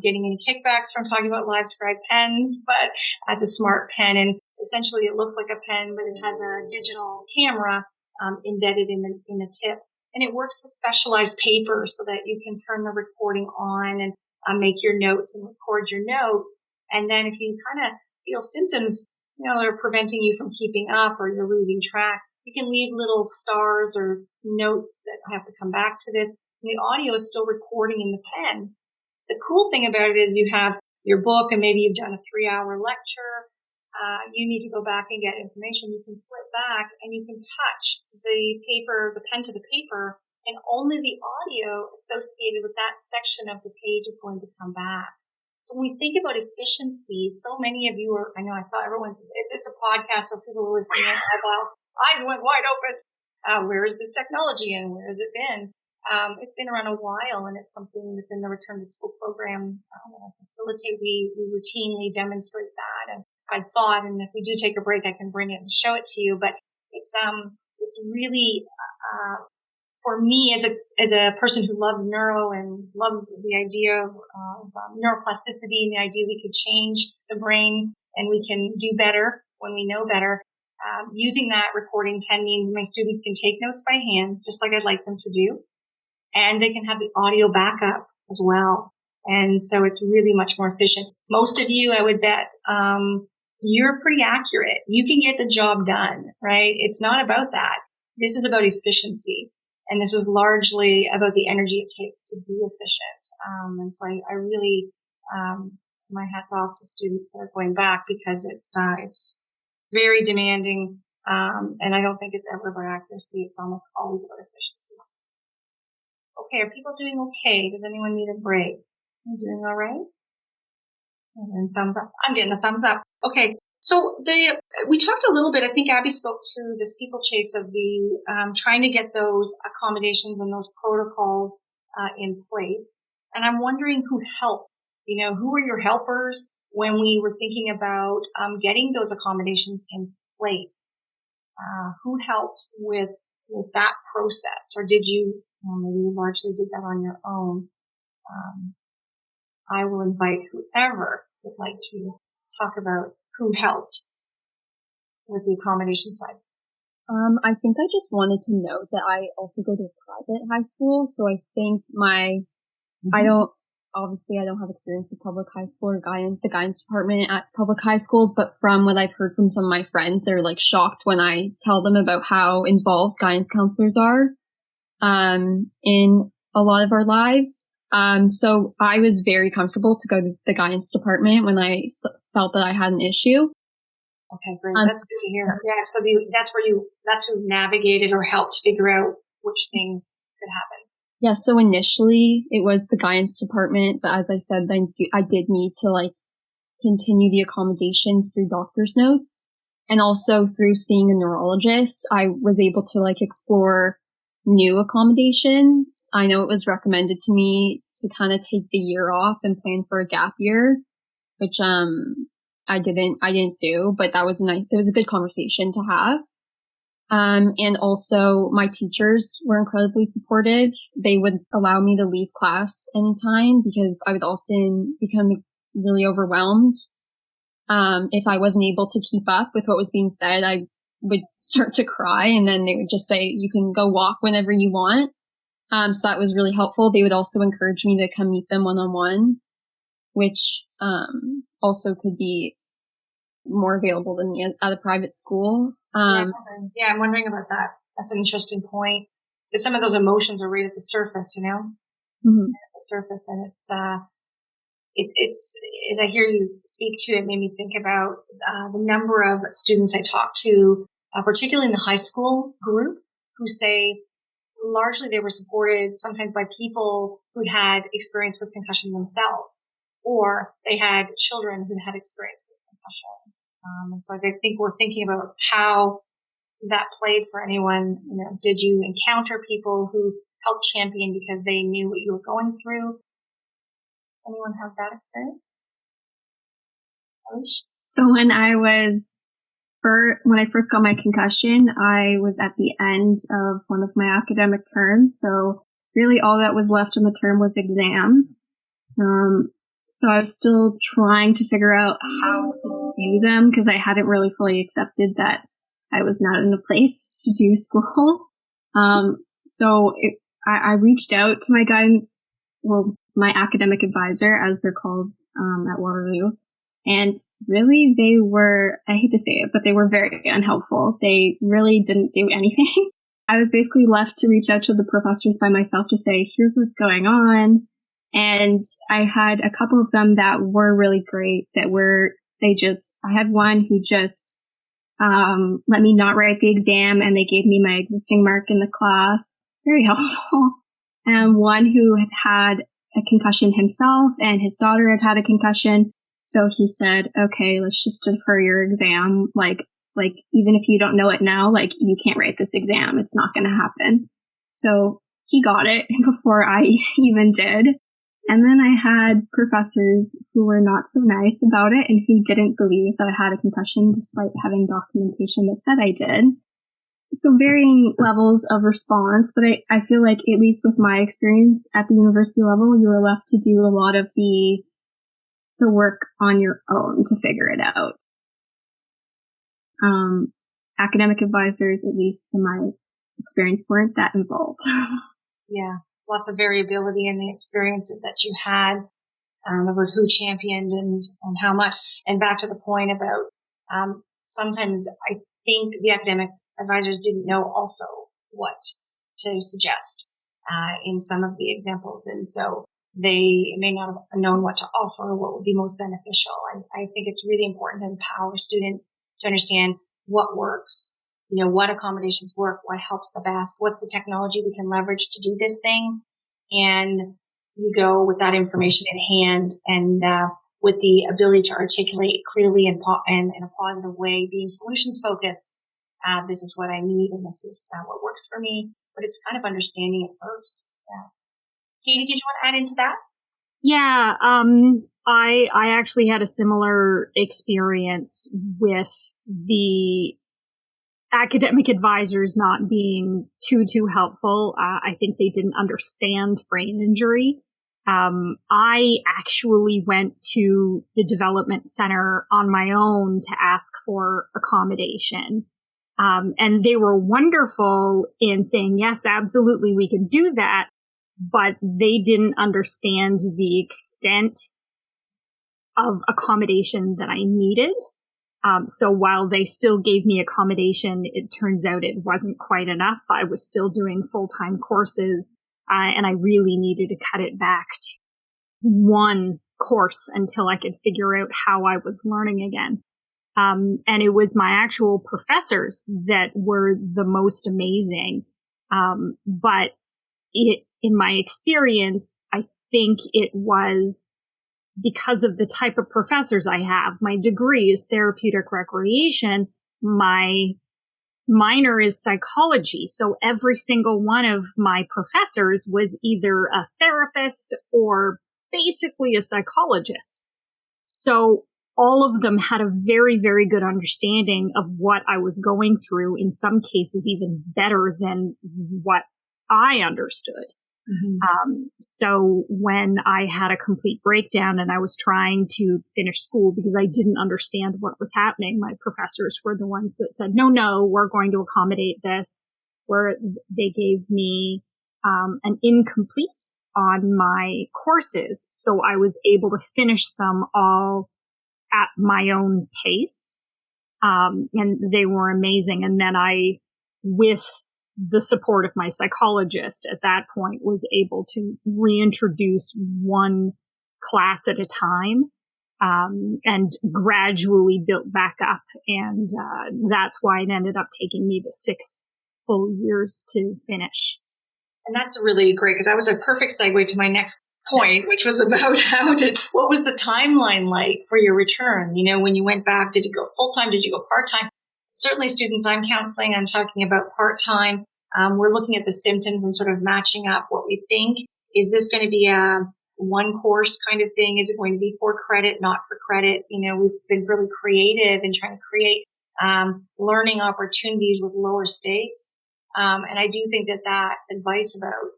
getting any kickbacks from talking about LiveScribe pens, but it's a smart pen. And essentially it looks like a pen, but it has a digital camera embedded in the tip. And it works with specialized paper so that you can turn the recording on and make your notes and record your notes. And then if you kind of feel symptoms, that are preventing you from keeping up or you're losing track, you can leave little stars or notes that have to come back to this. And the audio is still recording in the pen. The cool thing about it is you have your book and maybe you've done a 3-hour lecture. You need to go back and get information. You can flip back and you can touch the paper, the pen to the paper, and only the audio associated with that section of the page is going to come back. So when we think about efficiency, so many of you I know I saw everyone, it's a podcast, so people are listening in, eyes went wide open. Where is this technology and where has it been? It's been around a while and it's something within the return to school program that I facilitate. We routinely demonstrate that. And I thought, and if we do take a break, I can bring it and show it to you, but it's really, for me as a person who loves neuro and loves the idea of neuroplasticity and the idea we could change the brain and we can do better when we know better. Using that recording pen means my students can take notes by hand, just like I'd like them to do, and they can have the audio backup as well. And so it's really much more efficient. Most of you, I would bet, you're pretty accurate. You can get the job done, right? It's not about that. This is about efficiency. And this is largely about the energy it takes to be efficient. And so I really, my hat's off to students that are going back, because it's very demanding. And I don't think it's ever about accuracy. It's almost always about efficiency. Okay. Are people doing okay? Does anyone need a break? Are you doing all right? And thumbs up. I'm getting a thumbs up. Okay. So we talked a little bit, I think Abby spoke to the steeplechase of the, trying to get those accommodations and those protocols, in place. And I'm wondering who helped, who were your helpers when we were thinking about, getting those accommodations in place? Who helped with that process, or did you, maybe you largely did that on your own? I will invite whoever would like to talk about who helped with the accommodation side. I think I just wanted to note that I also go to a private high school, so I think I don't have experience with public high school or the guidance department at public high schools, but from what I've heard from some of my friends, they're like shocked when I tell them about how involved guidance counselors are, in a lot of our lives. So I was very comfortable to go to the guidance department when I felt that I had an issue. Okay, great. That's good to hear. Yeah. So that's who navigated or helped figure out which things could happen. Yeah. So initially it was the guidance department, but as I said, then I did need to continue the accommodations through doctor's notes, and also through seeing a neurologist. I was able to explore new accommodations. I know it was recommended to me to kind of take the year off and plan for a gap year, which I didn't do, but it was a good conversation to have. And also my teachers were incredibly supportive. They would allow me to leave class anytime, because I would often become really overwhelmed. If I wasn't able to keep up with what was being said, I would start to cry, and then they would just say, you can go walk whenever you want. So that was really helpful. They would also encourage me to come meet them one-on-one, which, also could be more available than at a private school. I'm wondering about that. That's an interesting point. Because some of those emotions are right at the surface, Mm-hmm. At the surface. And it's, as I hear you speak to it, made me think about, the number of students I talk to, particularly in the high school group, who say largely they were supported sometimes by people who had experience with concussion themselves, or they had children who had experience with concussion. And so as I think we're thinking about how that played for anyone, did you encounter people who helped champion because they knew what you were going through? Anyone have that experience? Alish? So when I first got my concussion, I was at the end of one of my academic terms. So really all that was left in the term was exams. So I was still trying to figure out how to do them, because I hadn't really fully accepted that I was not in a place to do school. I reached out to my guidance, my academic advisor, as they're called, at Waterloo. And really they were, I hate to say it, but they were very unhelpful. They really didn't do anything. I was basically left to reach out to the professors by myself to say, here's what's going on. And I had a couple of them that were really great, I had one who just, let me not write the exam, and they gave me my existing mark in the class. Very helpful. And one who had a concussion himself, and his daughter had a concussion. So he said, okay, let's just defer your exam. Like even if you don't know it now, you can't write this exam. It's not going to happen. So he got it before I even did. And then I had professors who were not so nice about it and who didn't believe that I had a concussion despite having documentation that said I did. So varying levels of response, but I feel like, at least with my experience at the university level, you were left to do a lot of the work on your own to figure it out. Academic advisors, at least in my experience, weren't that involved. Yeah. Lots of variability in the experiences that you had, about who championed and how much. And back to the point about Sometimes I think the academic advisors didn't know also what to suggest in some of the examples. And so they may not have known what to offer, what would be most beneficial. I think it's really important to empower students to understand what works, what accommodations work, what helps the best, what's the technology we can leverage to do this thing. And you go with that information in hand and with the ability to articulate clearly and in a positive way, being solutions focused. This is what I need and this is what works for me. But it's kind of understanding it first. Yeah. Katie, did you want to add into that? Yeah, I actually had a similar experience with the academic advisors not being too helpful. I think they didn't understand brain injury. I actually went to the development center on my own to ask for accommodation. And they were wonderful in saying, yes, absolutely, we can do that. But they didn't understand the extent of accommodation that I needed. So while they still gave me accommodation, it turns out it wasn't quite enough. I was still doing full-time courses, and I really needed to cut it back to one course until I could figure out how I was learning again. And it was my actual professors that were the most amazing. But in my experience, I think it was because of the type of professors I have. My degree is therapeutic recreation. My minor is psychology. So every single one of my professors was either a therapist or basically a psychologist. So all of them had a very, very good understanding of what I was going through, in some cases even better than what I understood. Mm-hmm. So when I had a complete breakdown and I was trying to finish school because I didn't understand what was happening, my professors were the ones that said, no, we're going to accommodate this, where they gave me an incomplete on my courses. So I was able to finish them all at my own pace. And they were amazing. And then I, with the support of my psychologist at that point, was able to reintroduce one class at a time, and gradually built back up. And that's why it ended up taking me the 6 full years to finish. And that's really great, because that was a perfect segue to my next point, which was about what was the timeline like for your return? When you went back, did you go full-time? Did you go part-time? Certainly students I'm counseling, I'm talking about part-time. We're looking at the symptoms and sort of matching up what we think. Is this going to be a one course kind of thing? Is it going to be for credit, not for credit? We've been really creative in trying to create learning opportunities with lower stakes. And I do think that advice about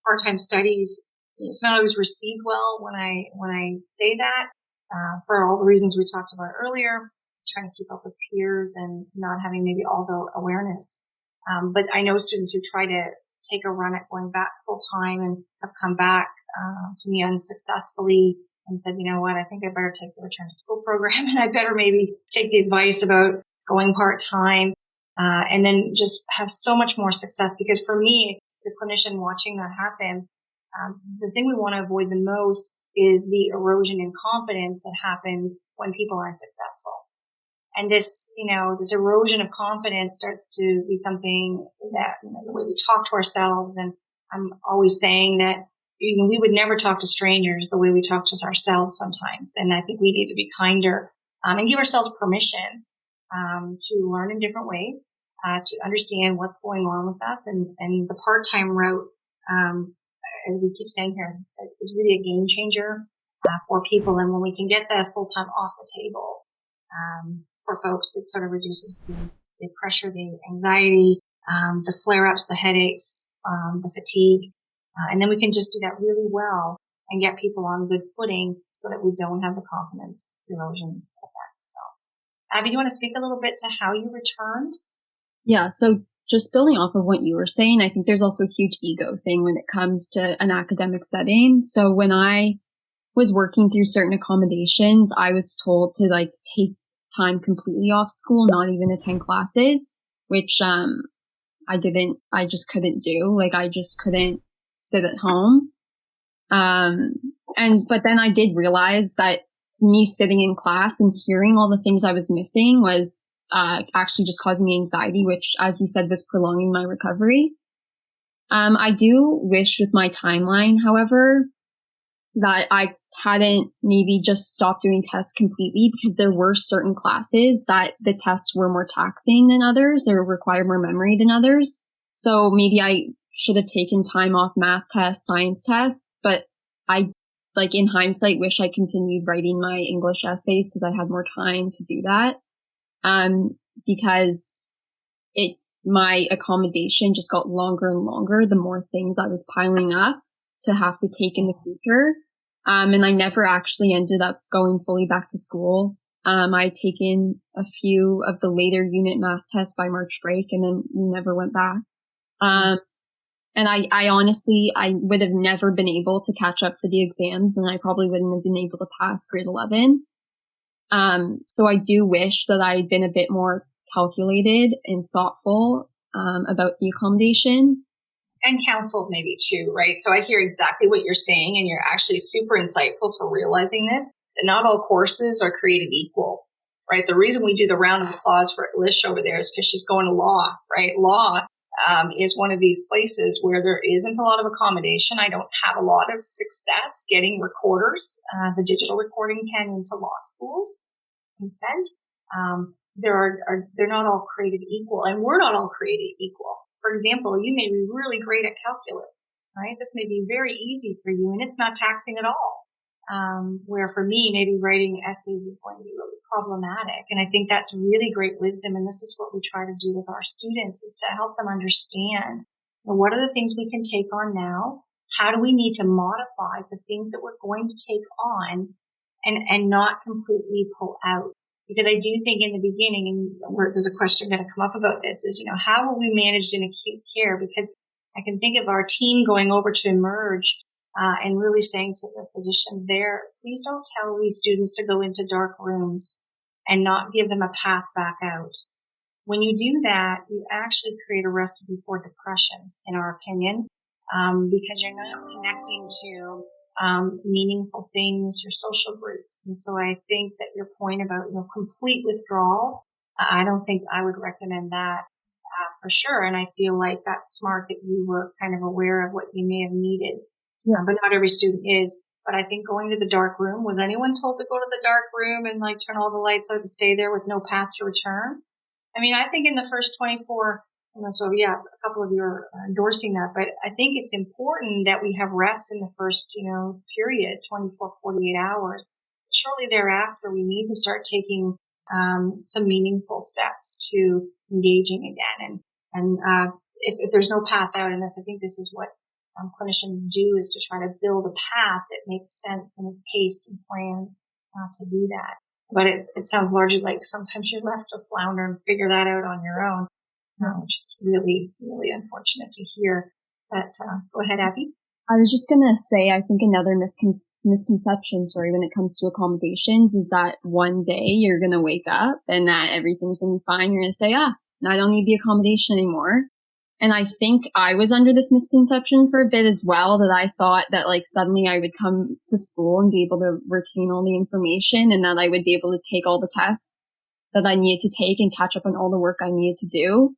part-time studies, it's not always received well when I say that, for all the reasons we talked about earlier, trying to keep up with peers and not having maybe all the awareness. But I know students who try to take a run at going back full time and have come back to me unsuccessfully and said, you know what, I think I better take the return to school program and I better maybe take the advice about going part time, and then just have so much more success. Because for me, as a clinician watching that happen, the thing we want to avoid the most is the erosion in confidence that happens when people aren't successful. And this erosion of confidence starts to be something that, the way we talk to ourselves. And I'm always saying that, we would never talk to strangers the way we talk to ourselves sometimes. And I think we need to be kinder, and give ourselves permission, to learn in different ways, to understand what's going on with us. And the part-time route, as we keep saying here, is really a game changer, for people. And when we can get the full-time off the table, for folks, it sort of reduces the pressure, the anxiety, the flare-ups, the headaches, the fatigue. And then we can just do that really well and get people on good footing so that we don't have the confidence erosion effects. So, Abby, do you want to speak a little bit to how you returned? Yeah. So just building off of what you were saying, I think there's also a huge ego thing when it comes to an academic setting. So when I was working through certain accommodations, I was told to time completely off school, not even attend classes, which I just couldn't do. Like, I just couldn't sit at home. But then I did realize that me sitting in class and hearing all the things I was missing was actually just causing me anxiety, which, as you said, was prolonging my recovery. I do wish with my timeline, however, that I hadn't maybe just stopped doing tests completely, because there were certain classes that the tests were more taxing than others or required more memory than others. So maybe I should have taken time off math tests, science tests, but I, like, in hindsight, wish I continued writing my English essays because I had more time to do that. Because my accommodation just got longer and longer the more things I was piling up to have to take in the future. And I never actually ended up going fully back to school. I'd taken a few of the later unit math tests by March break, and then we never went back. And I honestly, I would have never been able to catch up for the exams, and I probably wouldn't have been able to pass grade 11. So I do wish that I'd been a bit more calculated and thoughtful about the accommodation. And counseled maybe too, right? So I hear exactly what you're saying, and you're actually super insightful for realizing this, that not all courses are created equal, right? The reason we do the round of applause for Lish over there is because she's going to law, right? Law is one of these places where there isn't a lot of accommodation. I don't have a lot of success getting recorders, the digital recording pen into law schools, consent. They're not all created equal, and we're not all created equal. For example, you may be really great at calculus, right? This may be very easy for you, and it's not taxing at all. Where for me, maybe writing essays is going to be really problematic. And I think that's really great wisdom. And this is what we try to do with our students, is to help them understand, well, what are the things we can take on now? How do we need to modify the things that we're going to take on and not completely pull out? Because I do think in the beginning, and there's a question going to come up about this, is, how will we manage in acute care? Because I can think of our team going over to Emerge and really saying to the physicians there, please don't tell these students to go into dark rooms and not give them a path back out. When you do that, you actually create a recipe for depression, in our opinion, because you're not connecting to meaningful things, your social groups. And so I think that your point about, complete withdrawal, I don't think I would recommend that for sure. And I feel like that's smart that you were kind of aware of what you may have needed. Yeah. But not every student is. But I think going to the dark room, was anyone told to go to the dark room and turn all the lights out and stay there with no path to return? I mean, I think in the first 24, so yeah, a couple of you are endorsing that, but I think it's important that we have rest in the first, period, 24, 48 hours. Shortly thereafter, we need to start taking some meaningful steps to engaging again. And if there's no path out in this, I think this is what clinicians do, is to try to build a path that makes sense and is paced and planned to do that. But it sounds largely like sometimes you're left to flounder and figure that out on your own, which is really, really unfortunate to hear. But go ahead, Abby. I was just going to say, I think another misconception, when it comes to accommodations, is that one day you're going to wake up and that everything's going to be fine. You're going to say, now I don't need the accommodation anymore. And I think I was under this misconception for a bit as well, that I thought that suddenly I would come to school and be able to retain all the information, and that I would be able to take all the tests that I needed to take and catch up on all the work I needed to do.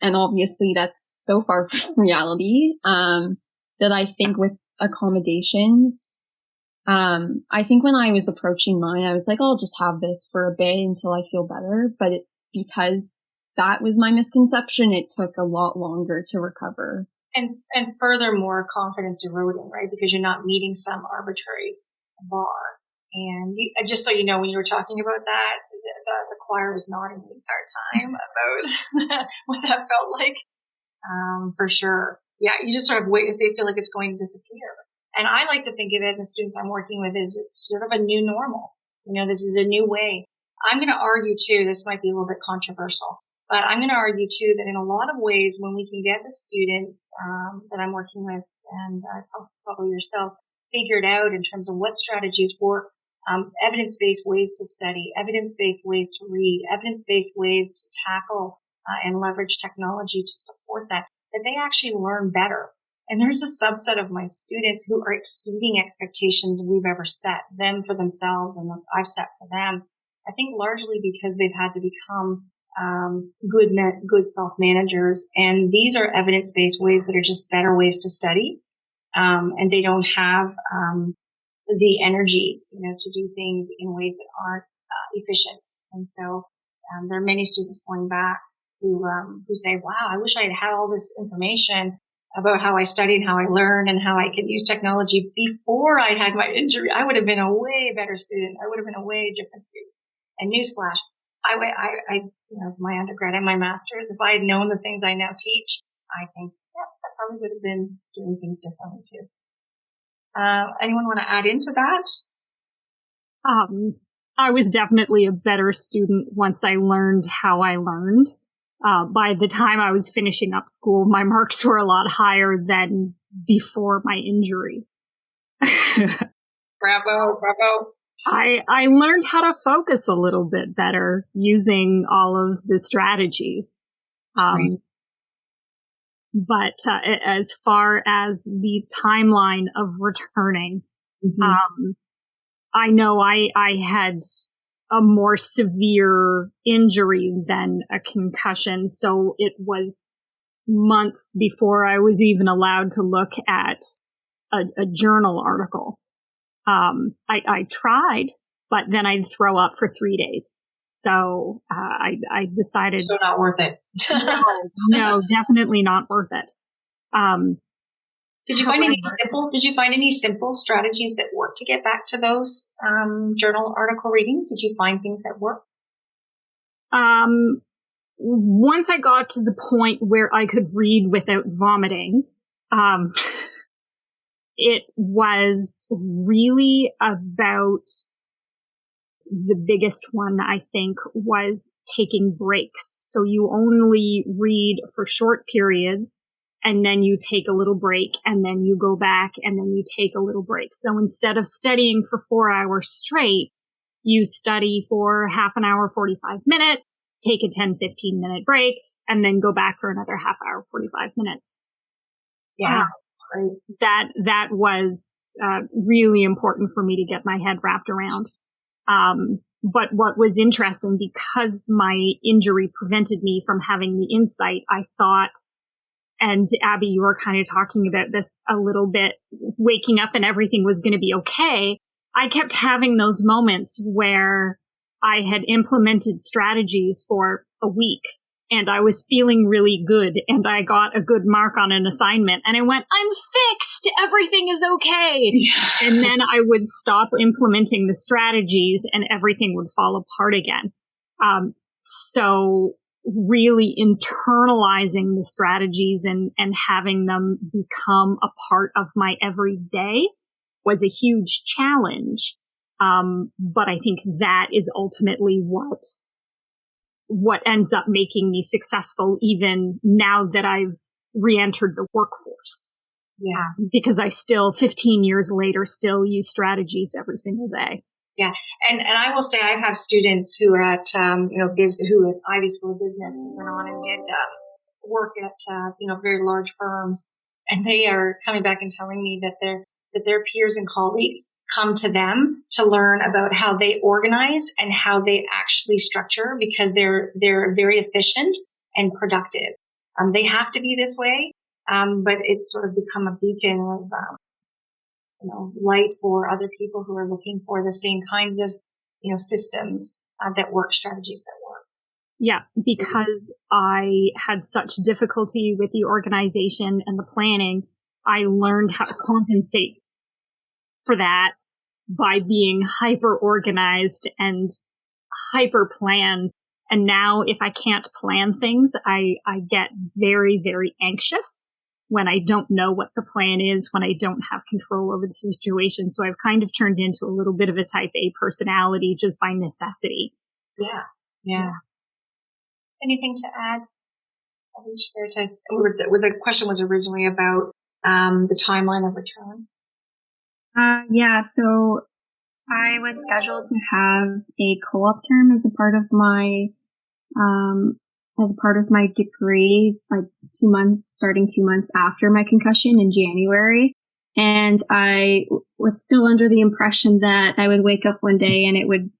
And obviously that's so far from reality, that I think with accommodations, I think when I was approaching mine, I was like, I'll just have this for a bit until I feel better. But because that was my misconception, it took a lot longer to recover. And furthermore, confidence eroding, right? Because you're not meeting some arbitrary bar. And just so you know, when you were talking about that, the choir was nodding the entire time about what that felt like. For sure. Yeah, you just sort of wait if they feel like it's going to disappear. And I like to think of it, and the students I'm working with, is it's sort of a new normal. This is a new way. I'm going to argue too, this might be a little bit controversial, but I'm going to argue too that in a lot of ways, when we can get the students that I'm working with, and probably yourselves, figured out in terms of what strategies work evidence-based ways to study, evidence-based ways to read, evidence-based ways to tackle and leverage technology to support that they actually learn better. And there's a subset of my students who are exceeding expectations we've ever set, them for themselves and that I've set for them. I think largely because they've had to become good self-managers. And these are evidence-based ways that are just better ways to study. And they don't have the energy, to do things in ways that aren't efficient. And so there are many students going back who say, wow, I wish I had all this information about how I studied, how I learned, and how I could use technology before I had my injury. I would have been a way better student. I would have been a way different student. And newsflash, I my undergrad and my master's, if I had known the things I now teach, I think, I probably would have been doing things differently too. Anyone want to add into that? I was definitely a better student once I learned how I learned. By the time I was finishing up school, my marks were a lot higher than before my injury. Bravo. I learned how to focus a little bit better using all of the strategies. Right. But as far as the timeline of returning, I know I had a more severe injury than a concussion, so it was months before I was even allowed to look at a journal article. I tried, but then I'd throw up for 3 days. So I decided. So not worth it. No, definitely not worth it. Did you find any simple strategies that work to get back to those journal article readings? Did you find things that work? Once I got to the point where I could read without vomiting, it was really about the biggest one, I think, was taking breaks. So you only read for short periods, and then you take a little break, and then you go back, and then you take a little break. So instead of studying for 4 hours straight, you study for half an hour, 45 minutes, take a 10, 15-minute break, and then go back for another half hour, 45 minutes. Yeah. Great. That was really important for me to get my head wrapped around. But what was interesting, because my injury prevented me from having the insight, I thought, and Abby, you were kind of talking about this a little bit, waking up and everything was going to be okay. I kept having those moments where I had implemented strategies for a week and I was feeling really good and I got a good mark on an assignment and I went, I'm fixed. Everything is okay. Yeah. And then I would stop implementing the strategies and everything would fall apart again. So really internalizing the strategies and having them become a part of my everyday was a huge challenge. But I think that is ultimately what ends up making me successful even now that I've re-entered the workforce. Yeah. Because I still, 15 years later, still use strategies every single day. Yeah. And I will say I have students who are at, who at Ivy School of Business who went on and did, work at, very large firms. And they are coming back and telling me that their peers and colleagues come to them to learn about how they organize and how they actually structure because they're very efficient and productive. They have to be this way. But it's sort of become a beacon of, light for other people who are looking for the same kinds of, systems that work, strategies that work. Yeah, because I had such difficulty with the organization and the planning, I learned how to compensate for that by being hyper organized and hyper planned. And now if I can't plan things, I get very, very anxious when I don't know what the plan is, when I don't have control over the situation. So I've kind of turned into a little bit of a type A personality just by necessity. Yeah. Anything to add? The question was originally about the timeline of return. So I was scheduled to have a co-op term as a part of my degree, like starting 2 months after my concussion in January. And I was still under the impression that I would wake up one day and it would,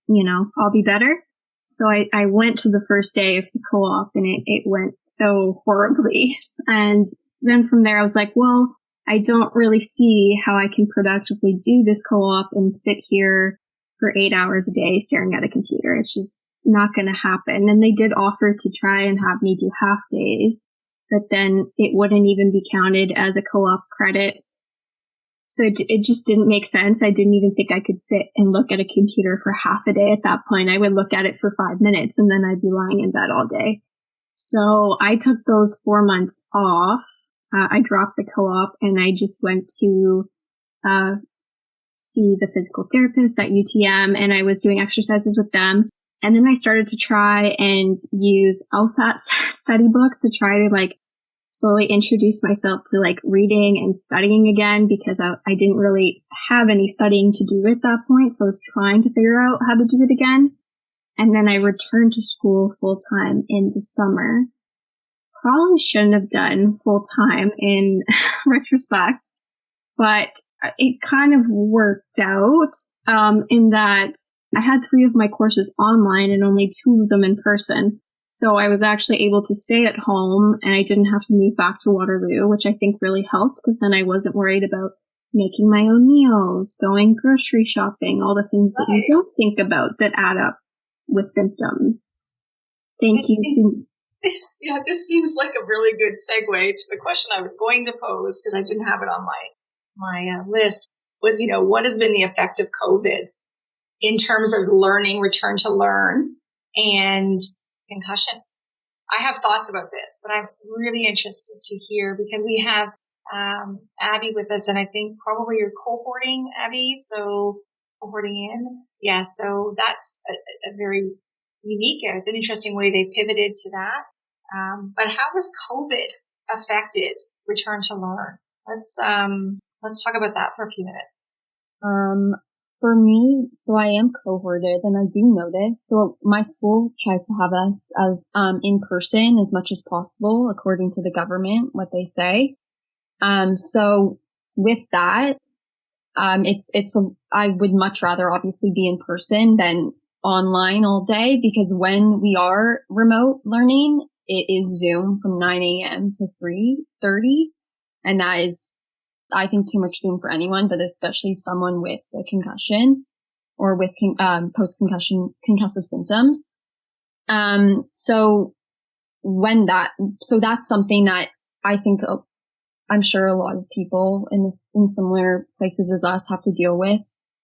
all be better. So I went to the first day of the co-op and it went so horribly. And then from there I was like, well, I don't really see how I can productively do this co-op and sit here for 8 hours a day staring at a computer. It's just not going to happen. And they did offer to try and have me do half days, but then it wouldn't even be counted as a co-op credit. So it just didn't make sense. I didn't even think I could sit and look at a computer for half a day at that point. I would look at it for 5 minutes and then I'd be lying in bed all day. So I took those 4 months off. I dropped the co-op and I just went to see the physical therapist at UTM, and I was doing exercises with them. And then I started to try and use LSAT study books to try to slowly introduce myself to reading and studying again, because I didn't really have any studying to do at that point. So I was trying to figure out how to do it again. And then I returned to school full time in the summer. Probably shouldn't have done full time in retrospect, but it kind of worked out in that I had 3 of my courses online and only 2 of them in person. So I was actually able to stay at home and I didn't have to move back to Waterloo, which I think really helped because then I wasn't worried about making my own meals, going grocery shopping, all the things that you don't think about that add up with symptoms. Thank you. Yeah, this seems like a really good segue to the question I was going to pose, because I didn't have it on my list, was, what has been the effect of COVID in terms of learning, return to learn, and concussion? I have thoughts about this, but I'm really interested to hear, because we have Abby with us, and I think probably you're cohorting, Abby, so cohorting in. Yeah, so that's a very unique, it's an interesting way they pivoted to that. But how has COVID affected return to learn? Let's talk about that for a few minutes. For me, so I am cohorted and I do notice. So my school tries to have us as in person as much as possible, according to the government, what they say. So with that, I would much rather obviously be in person than online all day, because when we are remote learning, it is Zoom from 9 a.m. to 3:30. And that is, I think, too much Zoom for anyone, but especially someone with a concussion or with post-concussion concussive symptoms. So that's something that I think I'm sure a lot of people in similar places as us have to deal with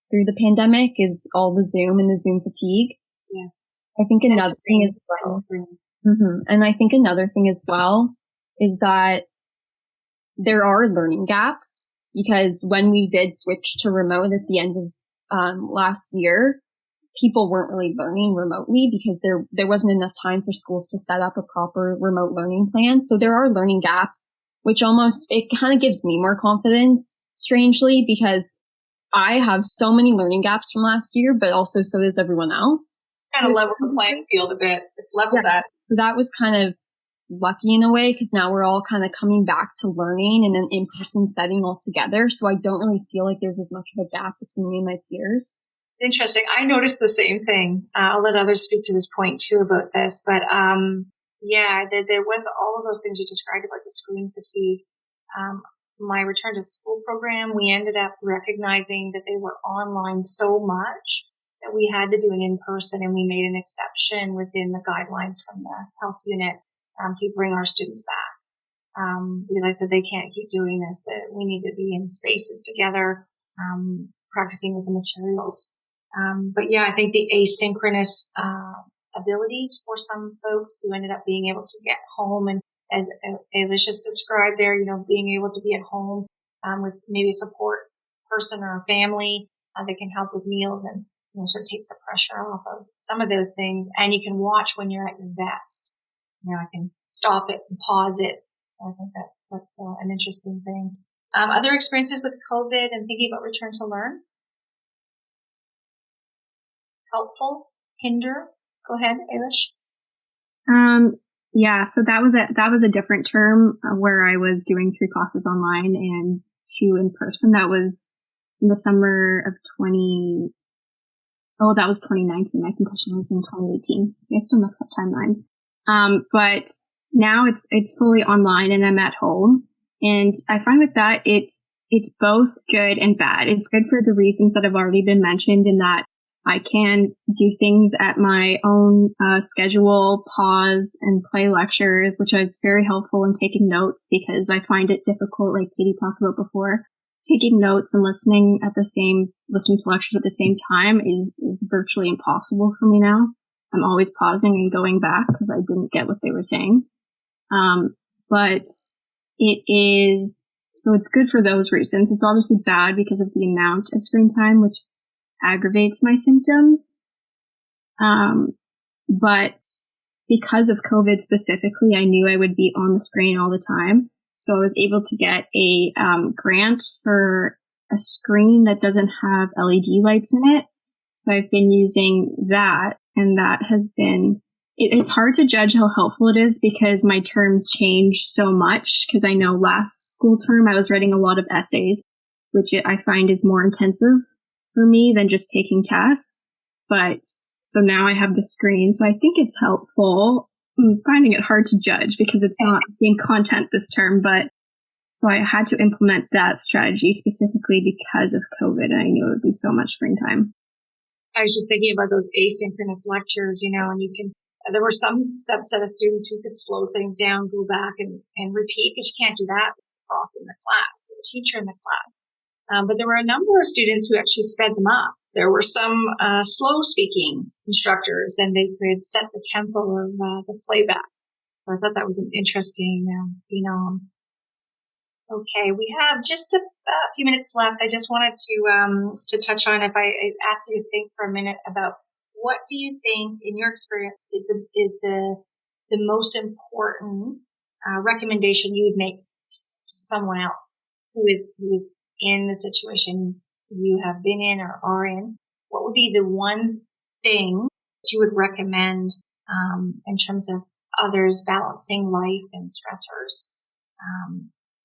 through the pandemic, is all the Zoom and the Zoom fatigue. Yes. I think another thing as well. Mm-hmm. And I think another thing as well is that there are learning gaps, because when we did switch to remote at the end of last year, people weren't really learning remotely because there wasn't enough time for schools to set up a proper remote learning plan. So there are learning gaps, which it kind of gives me more confidence, strangely, because I have so many learning gaps from last year, but also so does everyone else. Kind of leveled the playing field a bit. It's leveled that. So that was kind of lucky in a way, because now we're all kind of coming back to learning in an in-person setting altogether. So I don't really feel like there's as much of a gap between me and my peers. It's interesting. I noticed the same thing. I'll let others speak to this point too about this, but there was all of those things you described about the screen fatigue. My return to school program, we ended up recognizing that they were online so much that we had to do an in-person, and we made an exception within the guidelines from the health unit to bring our students back. Because I said they can't keep doing this, that we need to be in spaces together, practicing with the materials. But yeah, I think the asynchronous abilities for some folks who ended up being able to get home, and as Alicia's described there, being able to be at home with maybe a support person or a family that can help with meals, and sort of takes the pressure off of some of those things. And you can watch when you're at your best. I can stop it and pause it. So I think that's an interesting thing. Other experiences with COVID and thinking about return to learn? helpful, hinder? Go ahead, Ailish. Yeah, so that was a different term where I was doing 3 classes online and 2 in person. That was in the summer of 2019. My concussion was in 2018. So I still mix up timelines. But now it's fully online and I'm at home. And I find with that, it's both good and bad. It's good for the reasons that have already been mentioned in that I can do things at my own schedule, pause and play lectures, which is very helpful in taking notes because I find it difficult, like Katie talked about before. Taking notes and listening to lectures at the same time is virtually impossible for me now. I'm always pausing and going back because I didn't get what they were saying. But so it's good for those reasons. It's obviously bad because of the amount of screen time, which aggravates my symptoms. But because of COVID specifically, I knew I would be on the screen all the time. So I was able to get a grant for a screen that doesn't have LED lights in it. So I've been using that, and that has been, it's hard to judge how helpful it is because my terms change so much. Because I know last school term I was writing a lot of essays, which I find is more intensive for me than just taking tests. But so now I have the screen, so I think it's helpful. I'm finding it hard to judge because it's not the same content this term, but so I had to implement that strategy specifically because of COVID, and I knew it would be so much screen time. I was just thinking about those asynchronous lectures, and there were some subset of students who could slow things down, go back and repeat, because you can't do that with the prof in the class, the teacher in the class. But there were a number of students who actually sped them up. There were some slow speaking instructors, and they could set the tempo of the playback. So I thought that was an interesting, Okay, we have just a few minutes left. I just wanted to touch on, if I ask you to think for a minute about what do you think, in your experience, is the most important recommendation you would make to someone else who is in the situation you have been in or are in? What would be the one thing that you would recommend in terms of others balancing life and stressors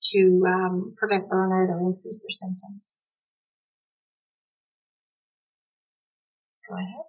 to prevent burnout or increase their symptoms? Go ahead.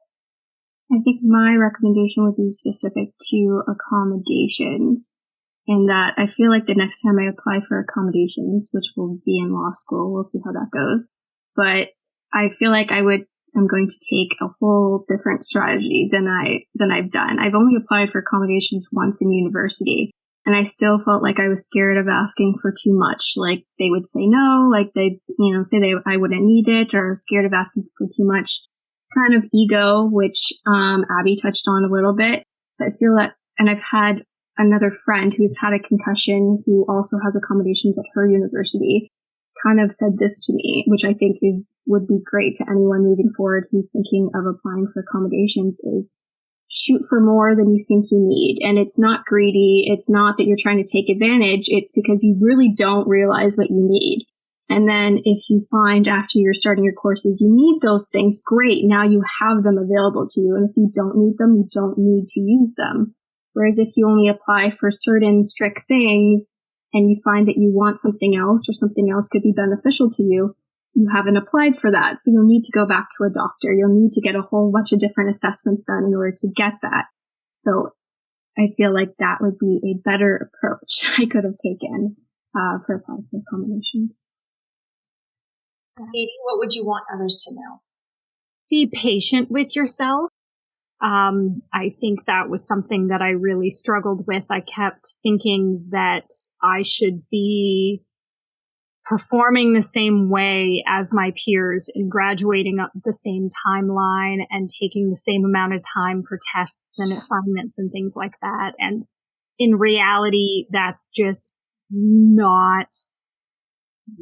I think my recommendation would be specific to accommodations, in that I feel like the next time I apply for accommodations, which will be in law school, we'll see how that goes. But I feel like I'm going to take a whole different strategy than I've done. I've only applied for accommodations once in university, and I still felt like I was scared of asking for too much. Like they would say no, like they'd, say I wouldn't need it, or I was scared of asking for too much. Kind of ego, which Abby touched on a little bit. So I feel that, and I've had another friend who's had a concussion who also has accommodations at her university kind of said this to me, which I think would be great to anyone moving forward who's thinking of applying for accommodations, is shoot for more than you think you need. And it's not greedy. It's not that you're trying to take advantage. It's because you really don't realize what you need. And then if you find after you're starting your courses, you need those things, great. Now you have them available to you. And if you don't need them, you don't need to use them. Whereas if you only apply for certain strict things and you find that you want something else, or something else could be beneficial to you, you haven't applied for that. So you'll need to go back to a doctor. You'll need to get a whole bunch of different assessments done in order to get that. So I feel like that would be a better approach I could have taken for applying for accommodations. Katie, what would you want others to know? Be patient with yourself. I think that was something that I really struggled with. I kept thinking that I should be performing the same way as my peers and graduating up the same timeline and taking the same amount of time for tests and assignments and things like that. And in reality, that's just not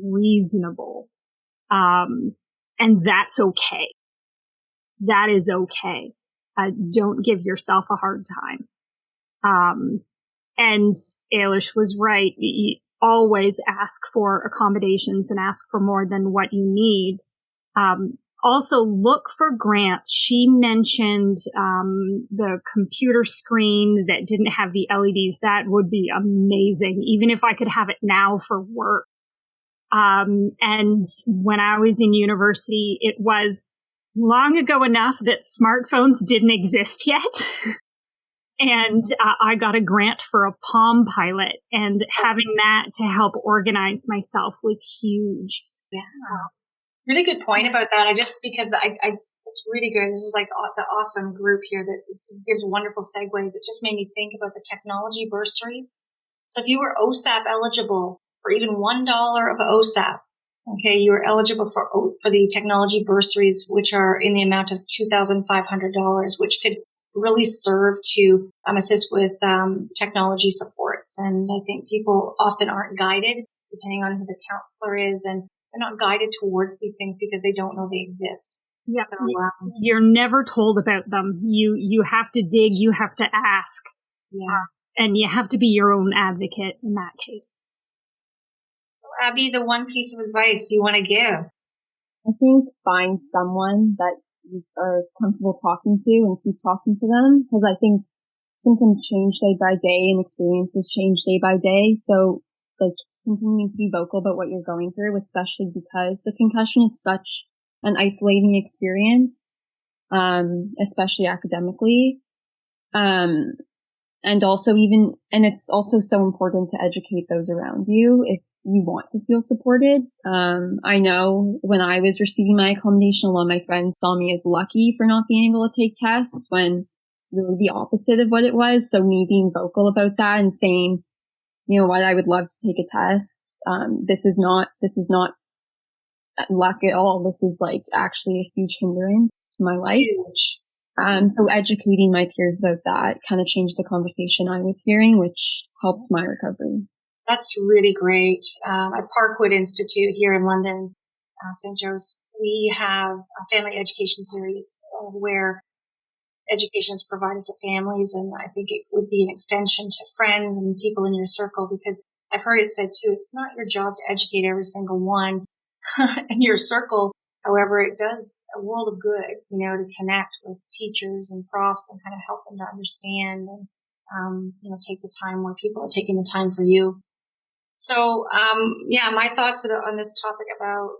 reasonable. And that's okay. That is okay. Don't give yourself a hard time. And Ailish was right. You always ask for accommodations and ask for more than what you need. Also, look for grants. She mentioned the computer screen that didn't have the LEDs. That would be amazing, even if I could have it now for work. And when I was in university, it was long ago enough that smartphones didn't exist yet. And I got a grant for a Palm Pilot, and having that to help organize myself was huge. Yeah. Really good point about that. Because it's really good. This is like the awesome group here that gives wonderful segues. It just made me think about the technology bursaries. So if you were OSAP eligible for even $1 of OSAP, okay, you are eligible for the technology bursaries, which are in the amount of $2,500, which could really serve to assist with technology supports. And I think people often aren't guided, depending on who the counselor is, and they're not guided towards these things because they don't know they exist. Yeah, so, you're never told about them. You have to dig, you have to ask. Yeah. And you have to be your own advocate in that case. Abby, the one piece of advice you want to give? I think find someone that you are comfortable talking to and keep talking to them, because I think symptoms change day by day and experiences change day by day. So like continuing to be vocal about what you're going through, especially because the concussion is such an isolating experience, especially academically. And also and it's also so important to educate those around you if you want to feel supported. I know when I was receiving my accommodation, a lot of my friends saw me as lucky for not being able to take tests, when it's really the opposite of what it was. So me being vocal about that and saying, you know what, I would love to take a test. This is not luck at all. This is like actually a huge hindrance to my life. So educating my peers about that kind of changed the conversation I was hearing, which helped my recovery. That's really great. At Parkwood Institute here in London, St. Joe's, we have a family education series where education is provided to families, and I think it would be an extension to friends and people in your circle, because I've heard it said too, it's not your job to educate every single one in your circle. However, it does a world of good, to connect with teachers and profs and kind of help them to understand and, take the time where people are taking the time for you. So, my thoughts on this topic about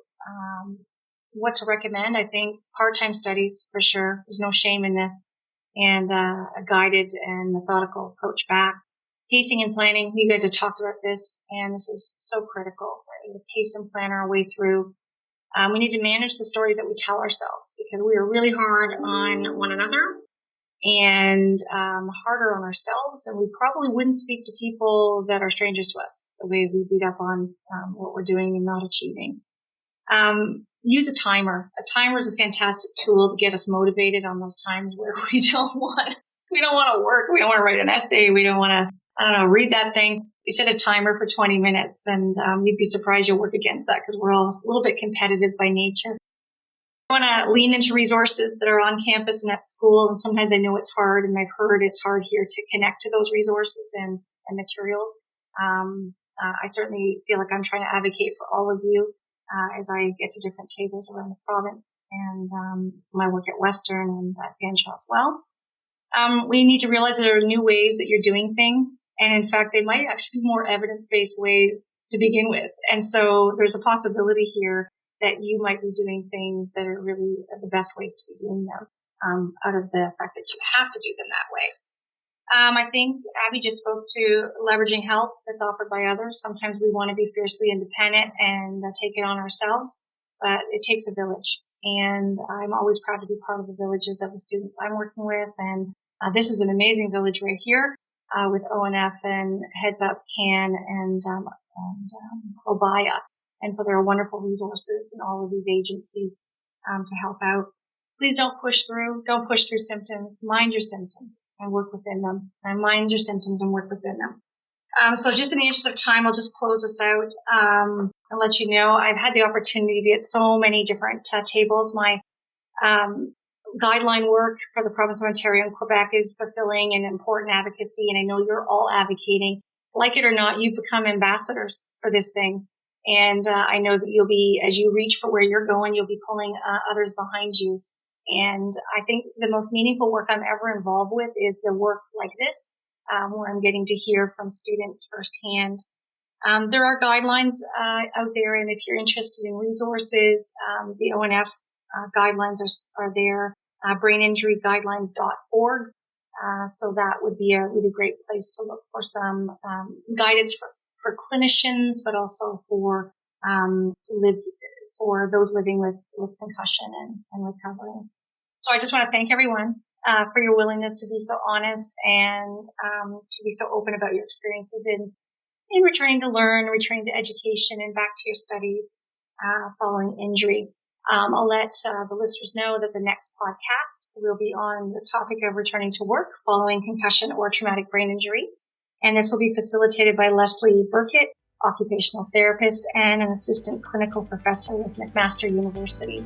what to recommend. I think part-time studies for sure. There's no shame in this, and a guided and methodical approach back. Pacing and planning. You guys have talked about this, and this is so critical. Right? To pace and plan our way through. We need to manage the stories that we tell ourselves, because we are really hard on one another and harder on ourselves, and we probably wouldn't speak to people that are strangers to us the way we beat up on what we're doing and not achieving. Use a timer. A timer is a fantastic tool to get us motivated on those times where we don't want to work, we don't want to write an essay, we don't want to, read that thing. We set a timer for 20 minutes, and you'd be surprised you'll work against that, because we're all a little bit competitive by nature. I want to lean into resources that are on campus and at school, and sometimes I know it's hard, and I've heard it's hard here to connect to those resources and materials. I certainly feel like I'm trying to advocate for all of you as I get to different tables around the province, and my work at Western and at Fanshawe as well. We need to realize that there are new ways that you're doing things. And in fact, they might actually be more evidence-based ways to begin with. And so there's a possibility here that you might be doing things that are really the best ways to be doing them, out of the fact that you have to do them that way. I think Abby just spoke to leveraging help that's offered by others. Sometimes we want to be fiercely independent and take it on ourselves, but it takes a village. And I'm always proud to be part of the villages of the students I'm working with. And this is an amazing village right here. With ONF and Headsup CAN and OBIA. And so there are wonderful resources in all of these agencies to help out. Please don't push through. Don't push through symptoms. Mind your symptoms and work within them. And mind your symptoms and work within them. So just in the interest of time, I'll just close this out and let you know I've had the opportunity to be at so many different tables. My guideline work for the province of Ontario and Quebec is fulfilling and important advocacy, and I know you're all advocating. Like it or not, you've become ambassadors for this thing. And I know that you'll be, as you reach for where you're going, you'll be pulling others behind you. And I think the most meaningful work I'm ever involved with is the work like this, where I'm getting to hear from students firsthand. There are guidelines out there, and if you're interested in resources, the ONF guidelines are there, braininjuryguidelines.org. So that would be a really great place to look for some guidance for clinicians, but also for those living with concussion and recovering. So I just want to thank everyone for your willingness to be so honest and to be so open about your experiences in returning to learn, returning to education, and back to your studies following injury. I'll let the listeners know that the next podcast will be on the topic of returning to work following concussion or traumatic brain injury. And this will be facilitated by Leslie Burkett, occupational therapist and an assistant clinical professor with McMaster University.